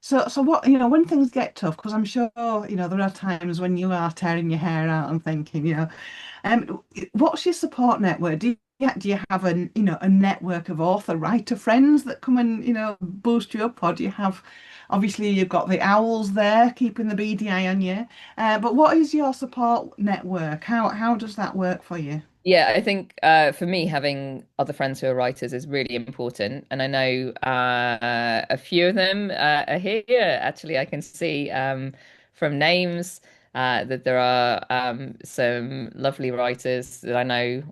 So what, when things get tough, because I'm sure, there are times when you are tearing your hair out and thinking, what's your support network? Do you have a network of author writer friends that come and, boost you up, or do you have, obviously you've got the owls there keeping the beady eye on you, but what is your support network? How does that work for you? Yeah, I think for me, having other friends who are writers is really important. And I know a few of them are here. Actually, I can see from names that there are some lovely writers that I know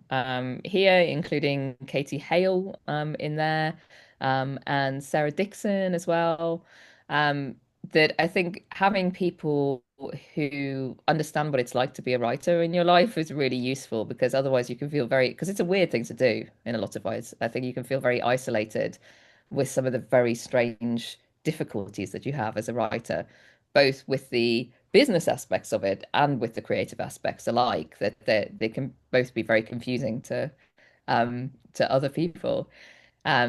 here, including Katie Hale in there, and Sarah Dixon as well. Um, that I think having people who understand what it's like to be a writer in your life is really useful, because otherwise you can feel because it's a weird thing to do in a lot of ways. I think you can feel very isolated with some of the very strange difficulties that you have as a writer, both with the business aspects of it and with the creative aspects alike, that they can both be very confusing to other people.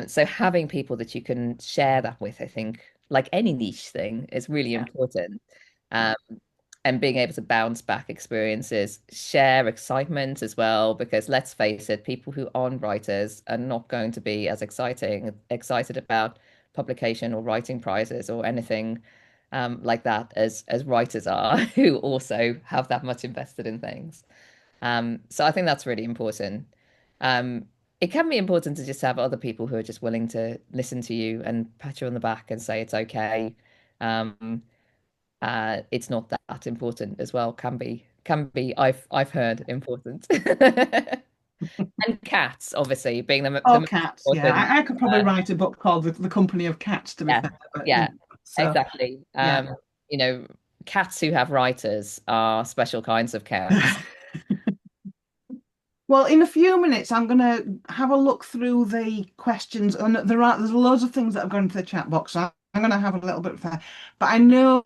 So having people that you can share that with, I think, like any niche thing, is really Yeah, important. yeah, Um, and being able to bounce back experiences, share excitement as well, because let's face it, people who aren't writers are not going to be as excited about publication or writing prizes or anything like that as writers are, who also have that much invested in things. So I think that's really important. It can be important to just have other people who are just willing to listen to you and pat you on the back and say it's okay. Um, it's not that important as well. Can be. I've heard important. And cats, obviously, being the oh, most cats, yeah, important. I could probably Uh, write a book called the Company of Cats, to be yeah, fair, but yeah, so exactly. yeah. You know, cats who have writers are special kinds of cats. Well, in a few minutes, I'm going to have a look through the questions, and there's loads of things that have gone into the chat box. So I'm going to have a little bit of that. But I know,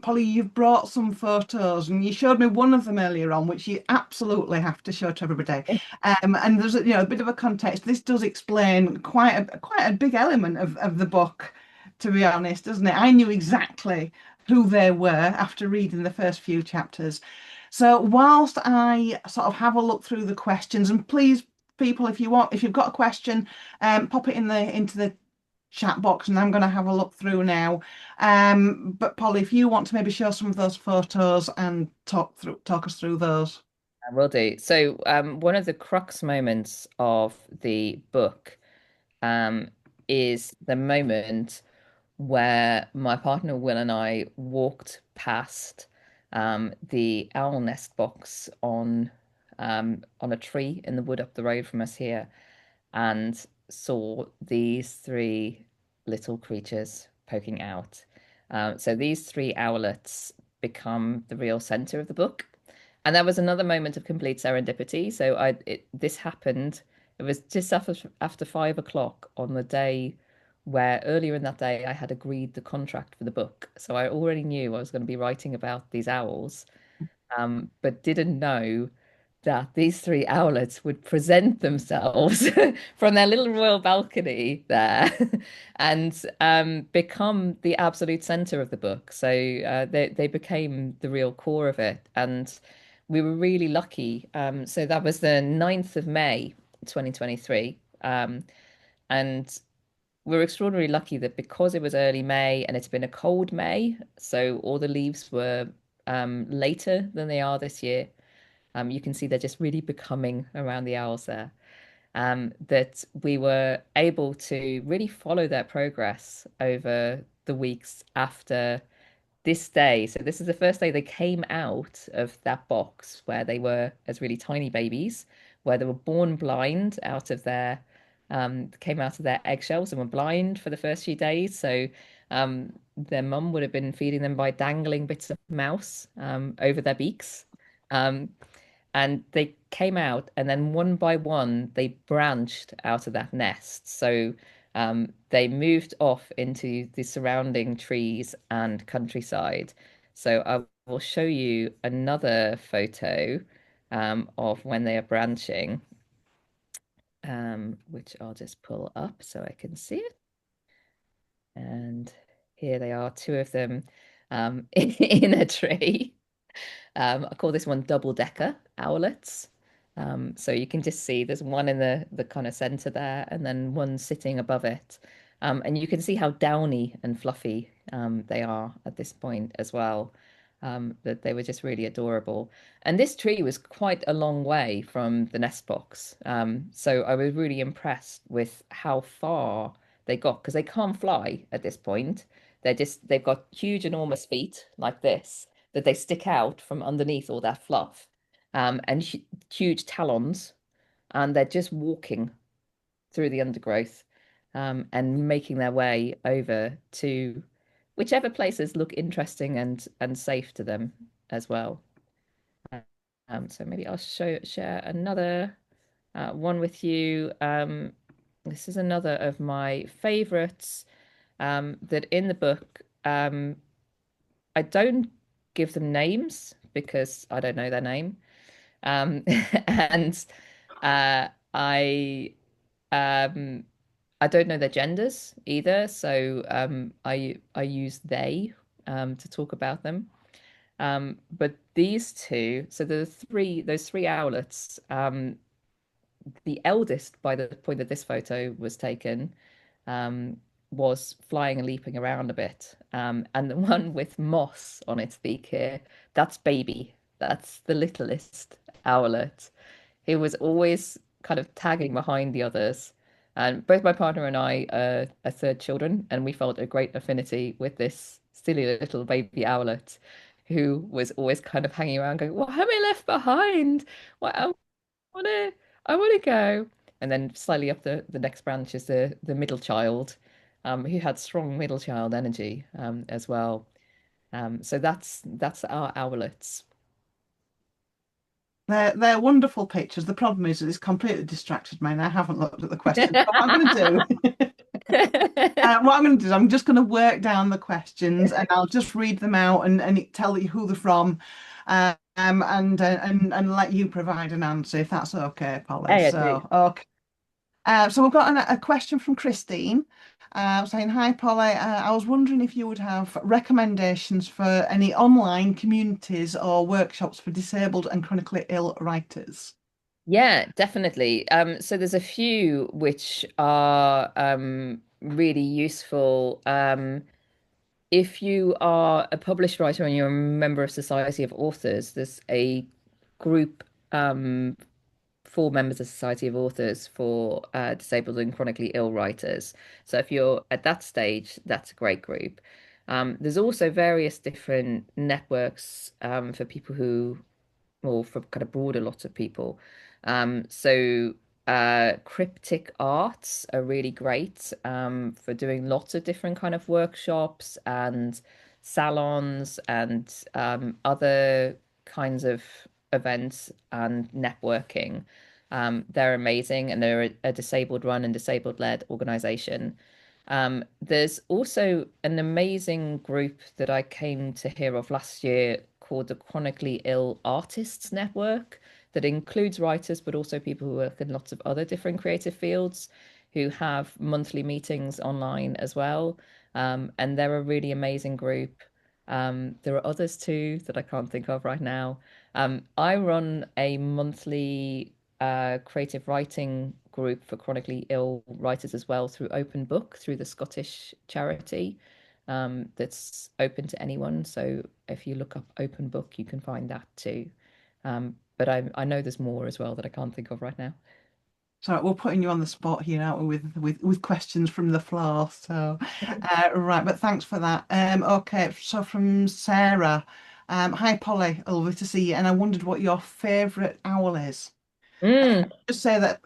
Polly, you've brought some photos, and you showed me one of them earlier on, which you absolutely have to show to everybody. And there's a bit of a context. This does explain quite a big element of the book, to be honest, doesn't it? I knew exactly who they were after reading the first few chapters. So whilst I sort of have a look through the questions, and please, people, if you've got a question, pop it into the chat box, and I'm going to have a look through now. But Polly, if you want to maybe show some of those photos and talk us through those. I will do. So, one of the crux moments of the book um, is the moment where my partner Will and I walked past the owl nest box on a tree in the wood up the road from us here, and saw these three little creatures poking out. So these three owlets become the real center of the book. And that was another moment of complete serendipity. So this happened. It was just after 5 o'clock on the day where earlier in that day I had agreed the contract for the book. So I already knew I was going to be writing about these owls, but didn't know that these three owlets would present themselves from their little royal balcony there and become the absolute center of the book. So they became the real core of it. And we were really lucky. So that was the 9th of May, 2023. And we were extraordinarily lucky that because it was early May and it's been a cold May, so all the leaves were later than they are this year. You can see they're just really becoming around the owls there. That we were able to really follow their progress over the weeks after this day. So this is the first day they came out of that box where they were as really tiny babies, where they were born blind out of their came out of their eggshells and were blind for the first few days. So their mum would have been feeding them by dangling bits of mouse over their beaks. Um, and they came out, and then one by one they branched out of that nest. So they moved off into the surrounding trees and countryside. So I will show you another photo of when they are branching, which I'll just pull up so I can see it. And here they are, two of them in a tree. I call this one double decker owlets. So you can just see there's one in the kind of center there, and then one sitting above it. And you can see how downy and fluffy they are at this point as well. That they were just really adorable. And this tree was quite a long way from the nest box. So I was really impressed with how far they got because they can't fly at this point. They've got huge, enormous feet like this that they stick out from underneath all that fluff, and huge talons, and they're just walking through the undergrowth, and making their way over to whichever places look interesting and safe to them as well. So maybe I'll share another one with you. This is another of my favorites that in the book. I don't give them names because I don't know their name. Um, and uh, I um, I don't know their genders either, so I use they to talk about them. But these two, so those three owlets, the eldest by the point that this photo was taken, um, was flying and leaping around a bit. And the one with moss on its beak here, that's baby. That's the littlest owlet. He was always kind of tagging behind the others. And both my partner and I are third children, and we felt a great affinity with this silly little baby owlet who was always kind of hanging around going, "Why am I left behind? Why, wanna I wanna go." And then slightly up the next branch is the middle child, who had strong middle child energy as well. So that's our owlets. They're wonderful pictures. The problem is that it's completely distracted me and I haven't looked at the questions. What I'm going to do, is I'm just going to work down the questions and I'll just read them out and tell you who they're from, and let you provide an answer if that's okay, Polly. Hey, I do. So okay. So we've got a question from Christine. saying, "Hi, Polly. I was wondering if you would have recommendations for any online communities or workshops for disabled and chronically ill writers." Yeah, definitely. So there's a few which are really useful. If you are a published writer and you're a member of Society of Authors, there's a group for members of Society of Authors for disabled and chronically ill writers. So if you're at that stage, that's a great group. There's also various different networks for people who or for kind of broader lots of people. So cryptic arts are really great for doing lots of different kind of workshops and salons and other kinds of events and networking. They're amazing and they're a disabled run and disabled led organization. There's also an amazing group that I came to hear of last year called the Chronically Ill Artists Network that includes writers, but also people who work in lots of other different creative fields who have monthly meetings online as well. And they're a really amazing group. There are others too that I can't think of right now. I run a monthly creative writing group for chronically ill writers as well through Open Book, through the Scottish charity that's open to anyone. So if you look up Open Book, you can find that too. But I know there's more as well that I can't think of right now. So we're putting you on the spot here, aren't we, with questions from the floor. So, right, but thanks for that. Okay, so from Sarah, "Hi Polly, lovely to see you, and I wondered what your favourite owl is." Mm, Just say that,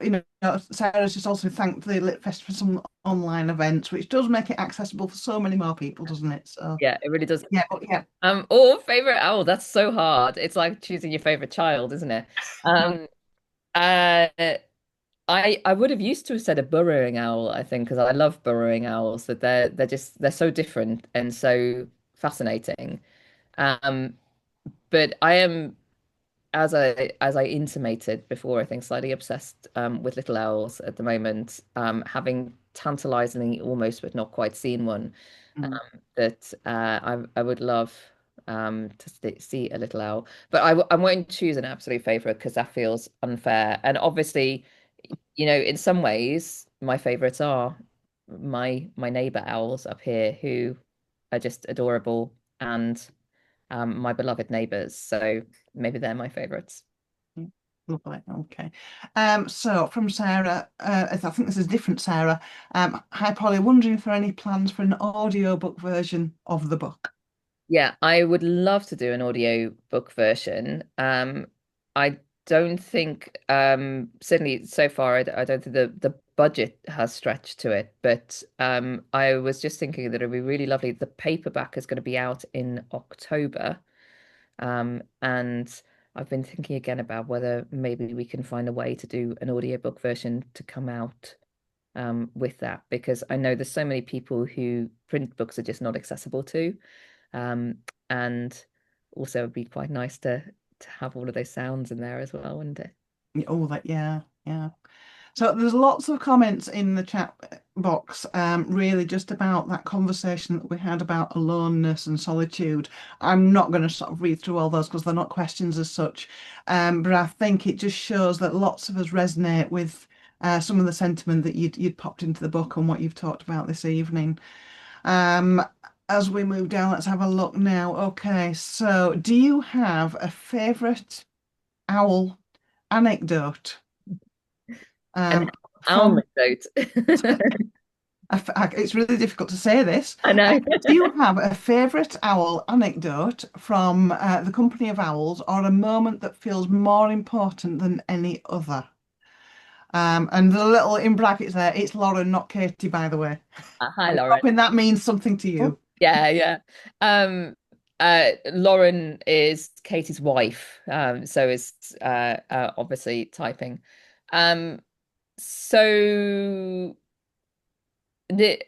Sarah's just also thanked the Lit Fest for some online events, which does make it accessible for so many more people, doesn't it? So yeah, it really does. yeah, but yeah, Or favorite owl, that's so hard. It's like choosing your favorite child, isn't it? Um, uh, I would have used to have said a burrowing owl, I think, because I love burrowing owls, that they're so different and so fascinating. Um, but I am as I intimated before, I think slightly obsessed with little owls at the moment, having tantalizingly almost but not quite seen one mm, that I would love to see a little owl. But I won't choose an absolute favorite because that feels unfair. And obviously, in some ways, my favorites are my neighbor owls up here who are just adorable and my beloved neighbors. So maybe they're my favorites. mm, lovely. Okay. So from Sarah, I think this is different, Sarah. "Hi Polly, wondering if there are any plans for an audiobook version of the book." Yeah, I would love to do an audio book version. I don't think, certainly so far, I don't think the budget has stretched to it, but I was just thinking that it'd be really lovely. The paperback is going to be out in October, and I've been thinking again about whether maybe we can find a way to do an audiobook version to come out with that, because I know there's so many people who print books are just not accessible to. Um, and also it'd be quite nice to have all of those sounds in there as well, wouldn't it? Oh, that, yeah, yeah. So there's lots of comments in the chat box, really just about that conversation that we had about aloneness and solitude. I'm not going to sort of read through all those because they're not questions as such, but I think it just shows that lots of us resonate with some of the sentiment that you'd popped into the book and what you've talked about this evening. Um, as we move down, let's have a look now. Okay, so do you have a favourite owl anecdote? An From anecdote. It's really difficult to say this. I know. Do you have a favourite owl anecdote from the company of owls, or a moment that feels more important than any other? And the little in brackets there, it's Lauren, not Katie, by the way. Hi, I'm Lauren. hoping that means something to you. Yeah, yeah. Lauren is Katie's wife, so is obviously typing. Um, so the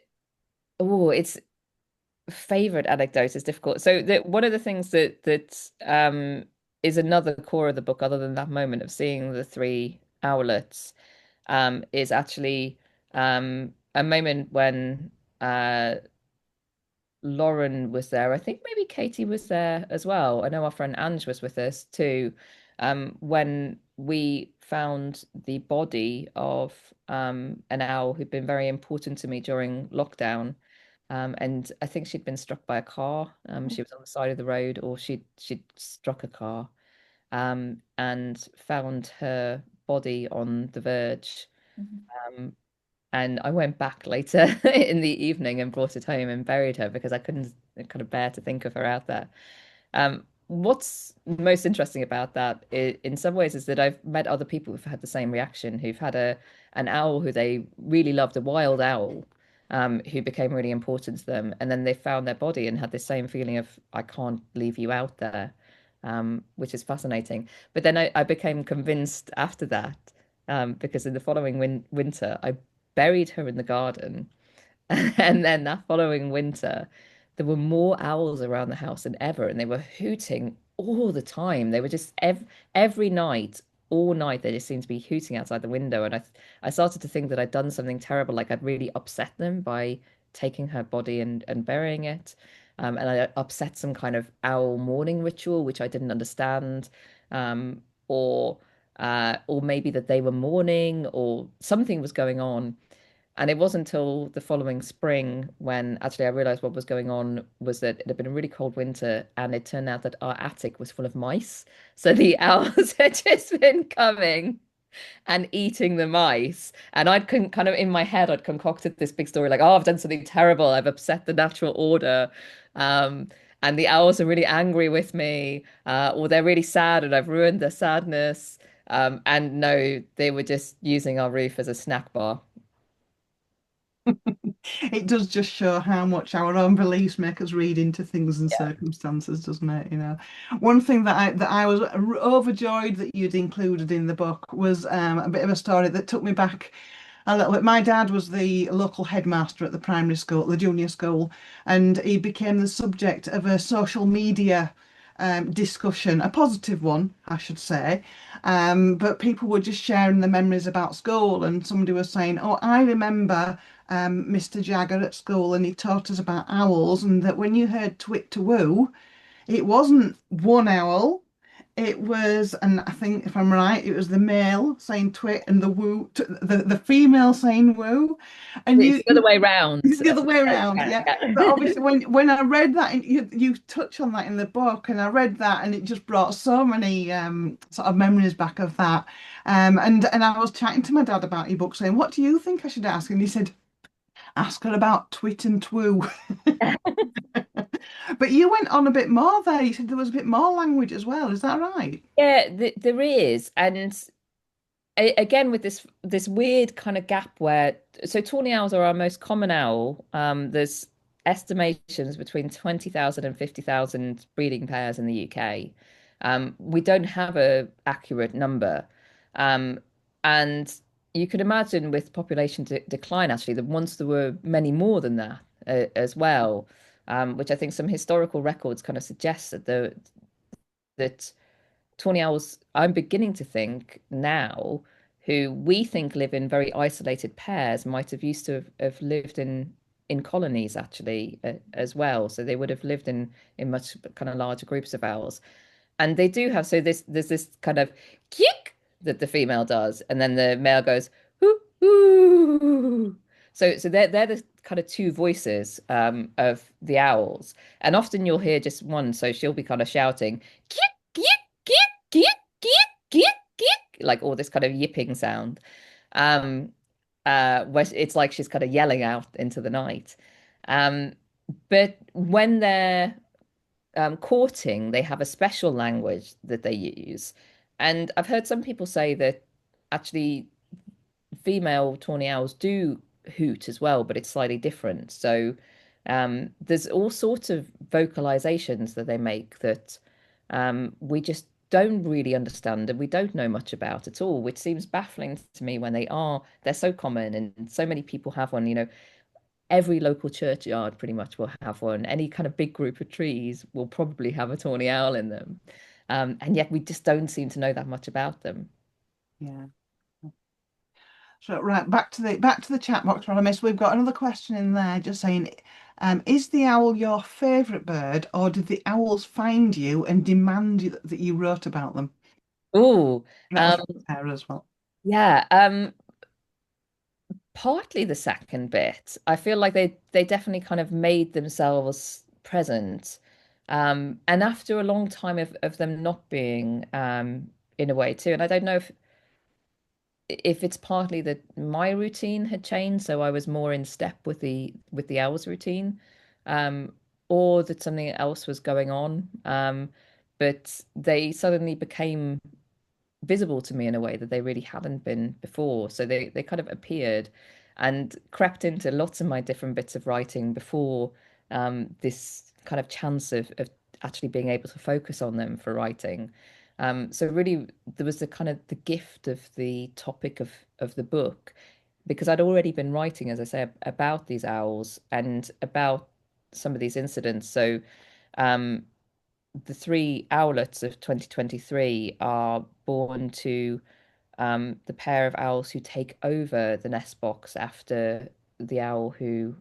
it's favorite anecdote is difficult. So one of the things that is another core of the book, other than that moment of seeing the three owlets, is actually a moment when uh, Lauren was there. I think maybe Katie was there as well. I know our friend Ange was with us too. When we found the body of an owl who'd been very important to me during lockdown. And I think she'd been struck by a car. She was on the side of the road, or she'd struck a car, and found her body on the verge. Um, and I went back later in the evening and brought it home and buried her because I couldn't kind of bear to think of her out there. What's most interesting about that in some ways is that I've met other people who've had the same reaction, who've had an owl who they really loved, a wild owl, who became really important to them, and then they found their body and had the same feeling of I can't leave you out there, which is fascinating. But then I became convinced after that, because in the following winter I buried her in the garden. And then that following winter, there were more owls around the house than ever, and they were hooting all the time. They were just every night, all night, they just seemed to be hooting outside the window. And I started to think that I'd done something terrible, like I'd really upset them by taking her body and burying it. And I upset some kind of owl mourning ritual, which I didn't understand. Um, or maybe that they were mourning, or something was going on. And it wasn't until the following spring when actually I realized what was going on was that it had been a really cold winter, and it turned out that our attic was full of mice. So the owls had just been coming and eating the mice. And kind of in my head, I'd concocted this big story like, oh, I've done something terrible. I've upset the natural order. Um, and the owls are really angry with me, or they're really sad and I've ruined their sadness. And no, they were just using our roof as a snack bar. It does just show how much our own beliefs make us read into things and Yeah. circumstances, doesn't it? You know, one thing that I was overjoyed that you'd included in the book was a bit of a story that took me back a little bit. My dad was the local headmaster at the primary school, the junior school, and he became the subject of a social media discussion, a positive one, I should say. But people were just sharing the memories about school, and somebody was saying, "Oh, I remember Mr. Jagger at school, and he taught us about owls, and that when you heard twit to woo, it wasn't one owl." It was, and I think if I'm right, it was the male saying twit and the woo, the female saying woo, and It's the other way round. the other way around, Yeah, yeah. But yeah. obviously, when I read that, and you touch on that in the book, and I read that, and it just brought so many sort of memories back of that. And I was chatting to my dad about your book, saying, "What do you think I should ask?" And he said, "Ask her about twit and twoo." But you went on a bit more there. You said there was a bit more language as well. Is that right? Yeah, there is, and again with this weird kind of gap where so tawny owls are our most common owl. There's estimations between 20,000 and 50,000 breeding pairs in the UK. We don't have a accurate number, um, and you could imagine with population decline actually that once there were many more than that as well, which I think some historical records kind of suggest that tawny owls, I'm beginning to think now, who we think live in very isolated pairs, might have used to have lived in colonies actually as well. So they would have lived in much kind of larger groups of owls. And they do have so there's this kind of kick that the female does, and then the male goes hoo hoo. So they're the kind of two voices of the owls, and often you'll hear just one. So she'll be kind of shouting kick kick kick kick kick kick kick, like all this kind of yipping sound, where it's like she's kind of yelling out into the night. Um, but when they're courting, they have a special language that they use. And I've heard some people say that actually female tawny owls do hoot as well, but it's slightly different. So there's all sorts of vocalizations that they make that we just don't really understand and we don't know much about at all, which seems baffling to me when they're so common and so many people have one. Every local churchyard pretty much will have one. Any kind of big group of trees will probably have a tawny owl in them. And yet we just don't seem to know that much about them. Yeah. So right, back to the chat box, Radamis. We've got another question in there just saying, is the owl your favourite bird, or did the owls find you and demand that you wrote about them? Oh, That was um, from Sarah as well. yeah. Partly the second bit. I feel like they definitely kind of made themselves present. And after a long time of them not being in a way too. And I don't know if it's partly that my routine had changed, so I was more in step with the owl's routine, um, or that something else was going on. But they suddenly became visible to me in a way that they really hadn't been before. So they kind of appeared and crept into lots of my different bits of writing before this kind of chance of actually being able to focus on them for writing. So really there was the kind of the gift of the topic of the book because I'd already been writing, as I say, about these owls and about some of these incidents. So um, the three owlets of 2023 are born to the pair of owls who take over the nest box after the owl who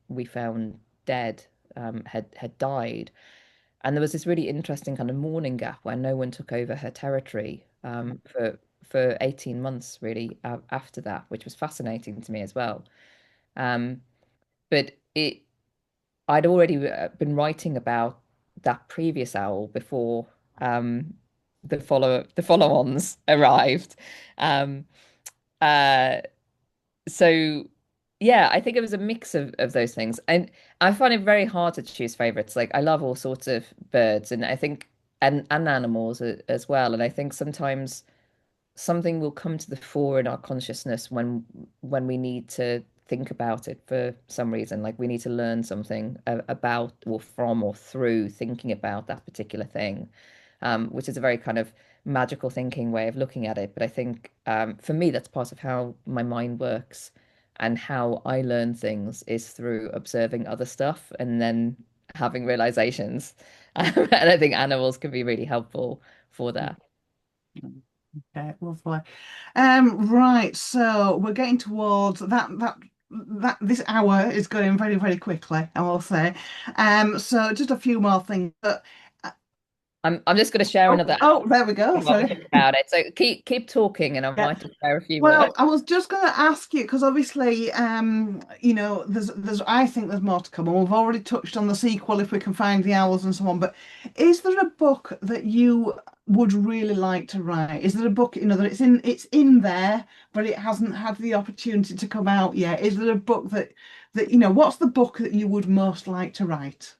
we found dead had died. And there was this really interesting kind of mourning gap where no one took over her territory for 18 months really after that, which was fascinating to me as well. Um, but I'd already been writing about that previous owl before um, the follow-ons arrived. Um, uh, so yeah, I think it was a mix of those things, and I find it very hard to choose favorites. Like I love all sorts of birds, and I think and animals as well. And I think sometimes something will come to the fore in our consciousness when we need to think about it for some reason, like we need to learn something about or from or through thinking about that particular thing, which is a very kind of magical thinking way of looking at it. But I think for me that's part of how my mind works, and how I learn things is through observing other stuff and then having realizations. And I think animals can be really helpful for that. Okay, lovely. Right, so we're getting towards that this hour is going very, very quickly, I will say. So just a few more things. I'm just going to share another There we go. while we Sorry. think about it. So keep talking, and I Yeah. might just share a few more. Well, I was just going to ask you because obviously, there's I think there's more to come, and we've already touched on the sequel if we can find the owls and so on. But is there a book that you would really like to write? Is there a book, that it's in there, but it hasn't had the opportunity to come out yet? Is there a book that what's the book that you would most like to write?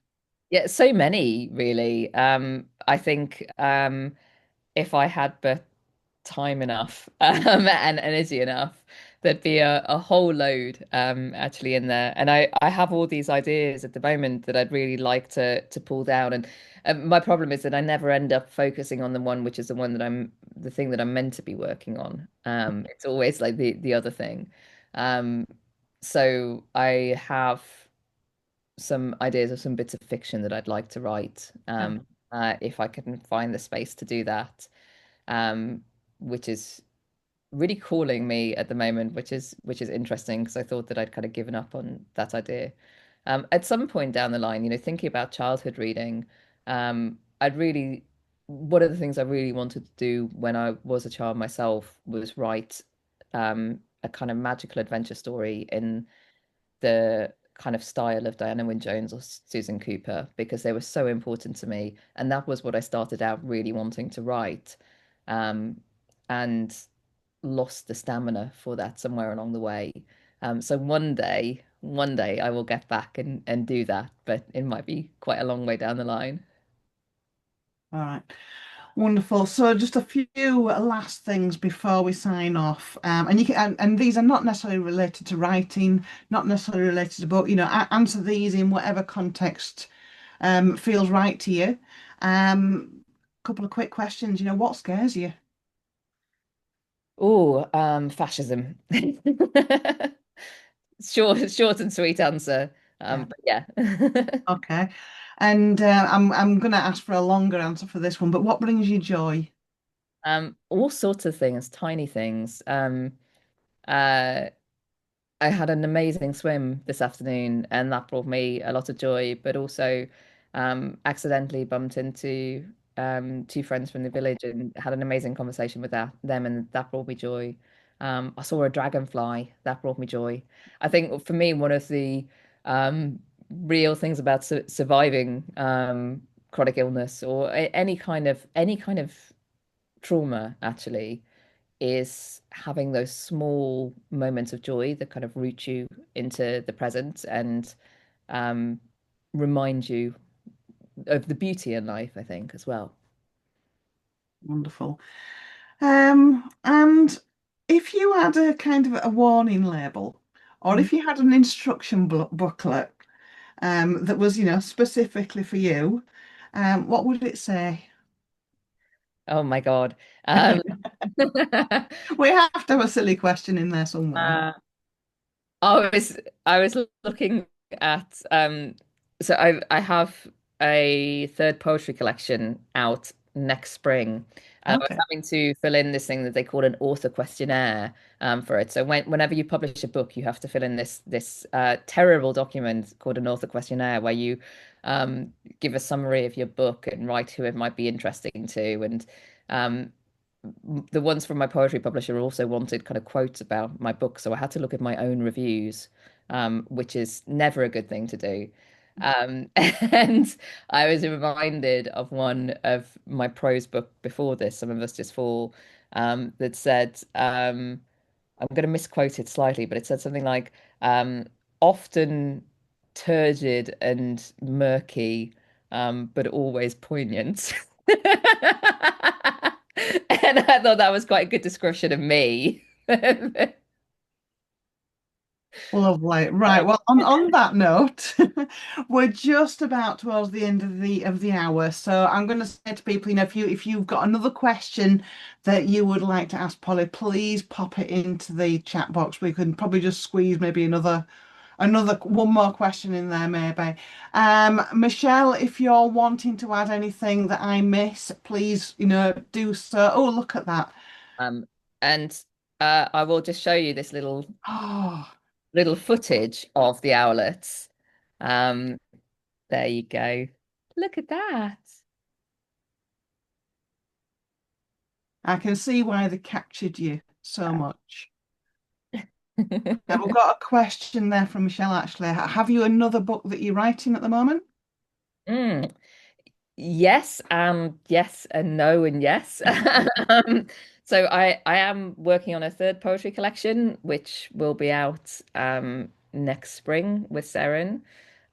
Yeah, so many really. I think if I had but time enough and energy enough, there'd be a whole load actually in there. And I have all these ideas at the moment that I'd really like to pull down. And my problem is that I never end up focusing on the one which is the one that the thing that I'm meant to be working on. It's always like the other thing. Um, so I have some ideas of some bits of fiction that I'd like to write, if I can find the space to do that, um, which is really calling me at the moment, which is interesting because I thought that I'd kind of given up on that idea. At some point down the line, thinking about childhood reading, I'd really one of the things I really wanted to do when I was a child myself was write a kind of magical adventure story in the kind of style of Diana Wynne Jones or Susan Cooper because they were so important to me. And that was what I started out really wanting to write. Um, and lost the stamina for that somewhere along the way. So one day I will get back and do that, but it might be quite a long way down the line. All right. Wonderful. So just a few last things before we sign off. And you can and these are not necessarily related to writing, not necessarily related to book, answer these in whatever context feels right to you. Couple of quick questions, what scares you? Oh, fascism. Short and sweet answer. Yeah. But yeah. Okay. And I'm gonna ask for a longer answer for this one, but what brings you joy? All sorts of things, tiny things. Uh, I had an amazing swim this afternoon, and that brought me a lot of joy, but also accidentally bumped into two friends from the village and had an amazing conversation with them, and that brought me joy. I saw a dragonfly, that brought me joy. I think for me, one of the real things about surviving chronic illness or any kind of trauma actually is having those small moments of joy that kind of root you into the present and um, remind you of the beauty in life, I think, as well. Wonderful. And if you had a kind of a warning label, or Mhm. if you had an instruction booklet that was, specifically for you, what would it say? Oh my God. Um, We have to have a silly question in there somewhere. uh, I was looking at so I have a third poetry collection out next spring. And I was Okay. having to fill in this thing that they call an author questionnaire for it. So whenever you publish a book, you have to fill in this terrible document called an author questionnaire where you give a summary of your book and write who it might be interesting to. And um, the ones from my poetry publisher also wanted kind of quotes about my book, so I had to look at my own reviews, which is never a good thing to do. And I was reminded of one of my prose book before this, Some of Us Just Fall, that said, I'm going to misquote it slightly, but it said something like, often turgid and murky, but always poignant. And I thought that was quite a good description of me. Lovely. Right. Well, on that note, we're just about towards the end of the hour. So I'm going to say to people, if you've got another question that you would like to ask Polly, please pop it into the chat box. We can probably just squeeze maybe another one more question in there, maybe. Michelle, if you're wanting to add anything that I miss, please, do so. Oh, look at that. Um, and I will just show you this Oh, little footage of the owlets. Um, there you go. Look at that. I can see why they captured you so much. Now, we've got a question there from Michelle, actually. Have you another book that you're writing at the moment? Mm. Yes, yes and no and yes. So I am working on a third poetry collection, which will be out next spring with Seren.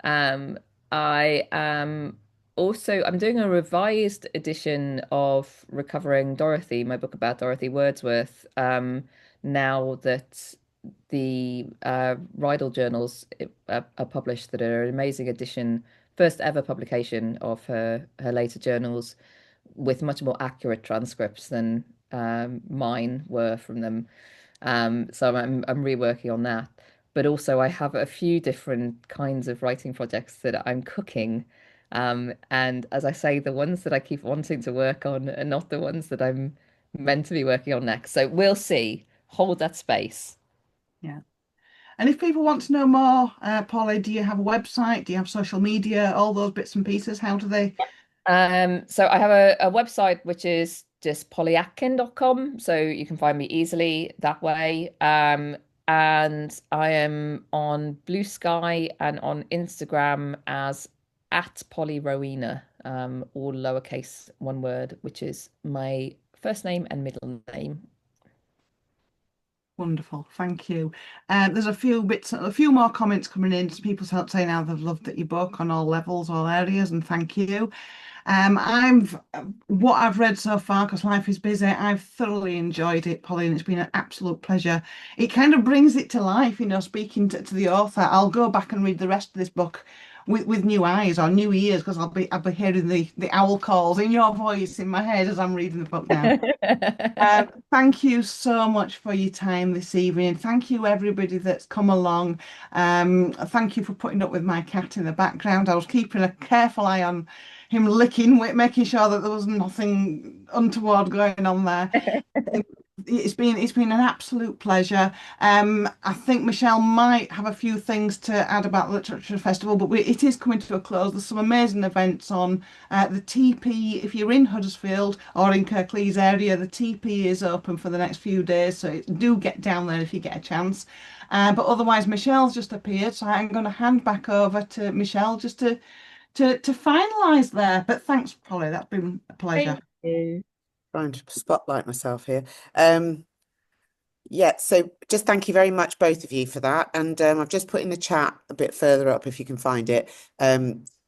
Um, I am also I'm doing a revised edition of Recovering Dorothy, my book about Dorothy Wordsworth. Now that the Rydell journals are published, that are an amazing edition, first ever publication of her later journals, with much more accurate transcripts than mine were from them. So I'm reworking on that. But also I have a few different kinds of writing projects that I'm cooking. And as I say, the ones that I keep wanting to work on are not the ones that I'm meant to be working on next. So we'll see. Hold that space. Yeah. And if people want to know more, Polly, do you have a website? Do you have social media? All those bits and pieces? How do they? So I have a website which is just polyatkin.com, so you can find me easily that way. And I am on Blue Sky and on Instagram as at Polly Rowena, all lowercase, one word, which is my first name and middle name. Wonderful, thank you. There's a few more comments coming in. People saying how they've loved that your book on all levels, all areas, and thank you. I've what I've read so far, because life is busy, I've thoroughly enjoyed it, Polly, and it's been an absolute pleasure. It kind of brings it to life, speaking to the author. I'll go back and read the rest of this book with new eyes or new ears, because I'll be hearing the owl calls in your voice in my head as I'm reading the book now. Thank you so much for your time this evening. Thank you, everybody that's come along. Thank you for putting up with my cat in the background. I was keeping a careful eye on him licking, making sure that there was nothing untoward going on there. It's been an absolute pleasure. I think Michelle might have a few things to add about the Literature Festival, but it is coming to a close. There's some amazing events on the TP. If you're in Huddersfield or in Kirklees area, the TP is open for the next few days, so do get down there if you get a chance. But otherwise, Michelle's just appeared, so I'm going to hand back over to Michelle just to finalise there. But thanks, Polly. That's been a pleasure. Thank you. Trying to spotlight myself here. Yeah, so just thank you very much, both of you, for that. And I've just put in the chat a bit further up if you can find it.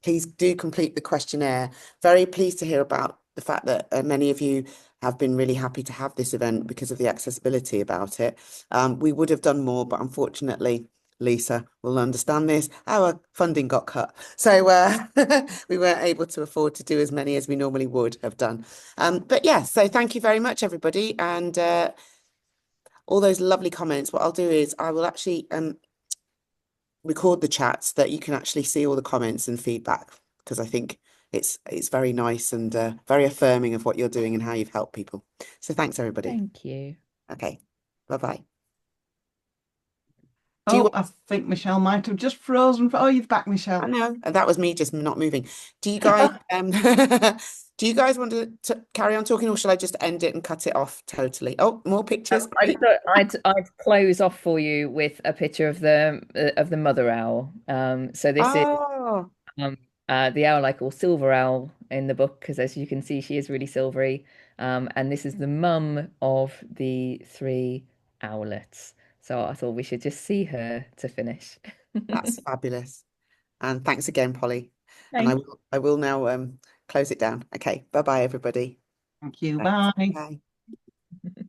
Please do complete the questionnaire. Very pleased to hear about the fact that many of you have been really happy to have this event because of the accessibility about it. We would have done more, but unfortunately, Lisa will understand this. Our funding got cut. So we weren't able to afford to do as many as we normally would have done. But yeah, so thank you very much, everybody. And all those lovely comments. What I'll do is I will actually record the chats so that you can actually see all the comments and feedback, because I think it's very nice and very affirming of what you're doing and how you've helped people. So thanks, everybody. Thank you. Okay, bye-bye. Do you Oh, I think Michelle might have just frozen. Oh, you're back, I Michelle. know, and that was me just not moving. Do you guys do you guys want to carry on talking, or shall I just end it and cut it off totally? Oh, more pictures. I Great. thought I'd close off for you with a picture of the mother owl. So this is Oh, um, the owl I call Silver Owl in the book, because as you can see, she is really silvery. And this is the mum of the three owlets. So I thought we should just see her to finish. that's fabulous. And thanks again, Polly. And Thank I will now close it down. Okay, bye-bye, everybody. Thank you. Thanks. Bye. Bye.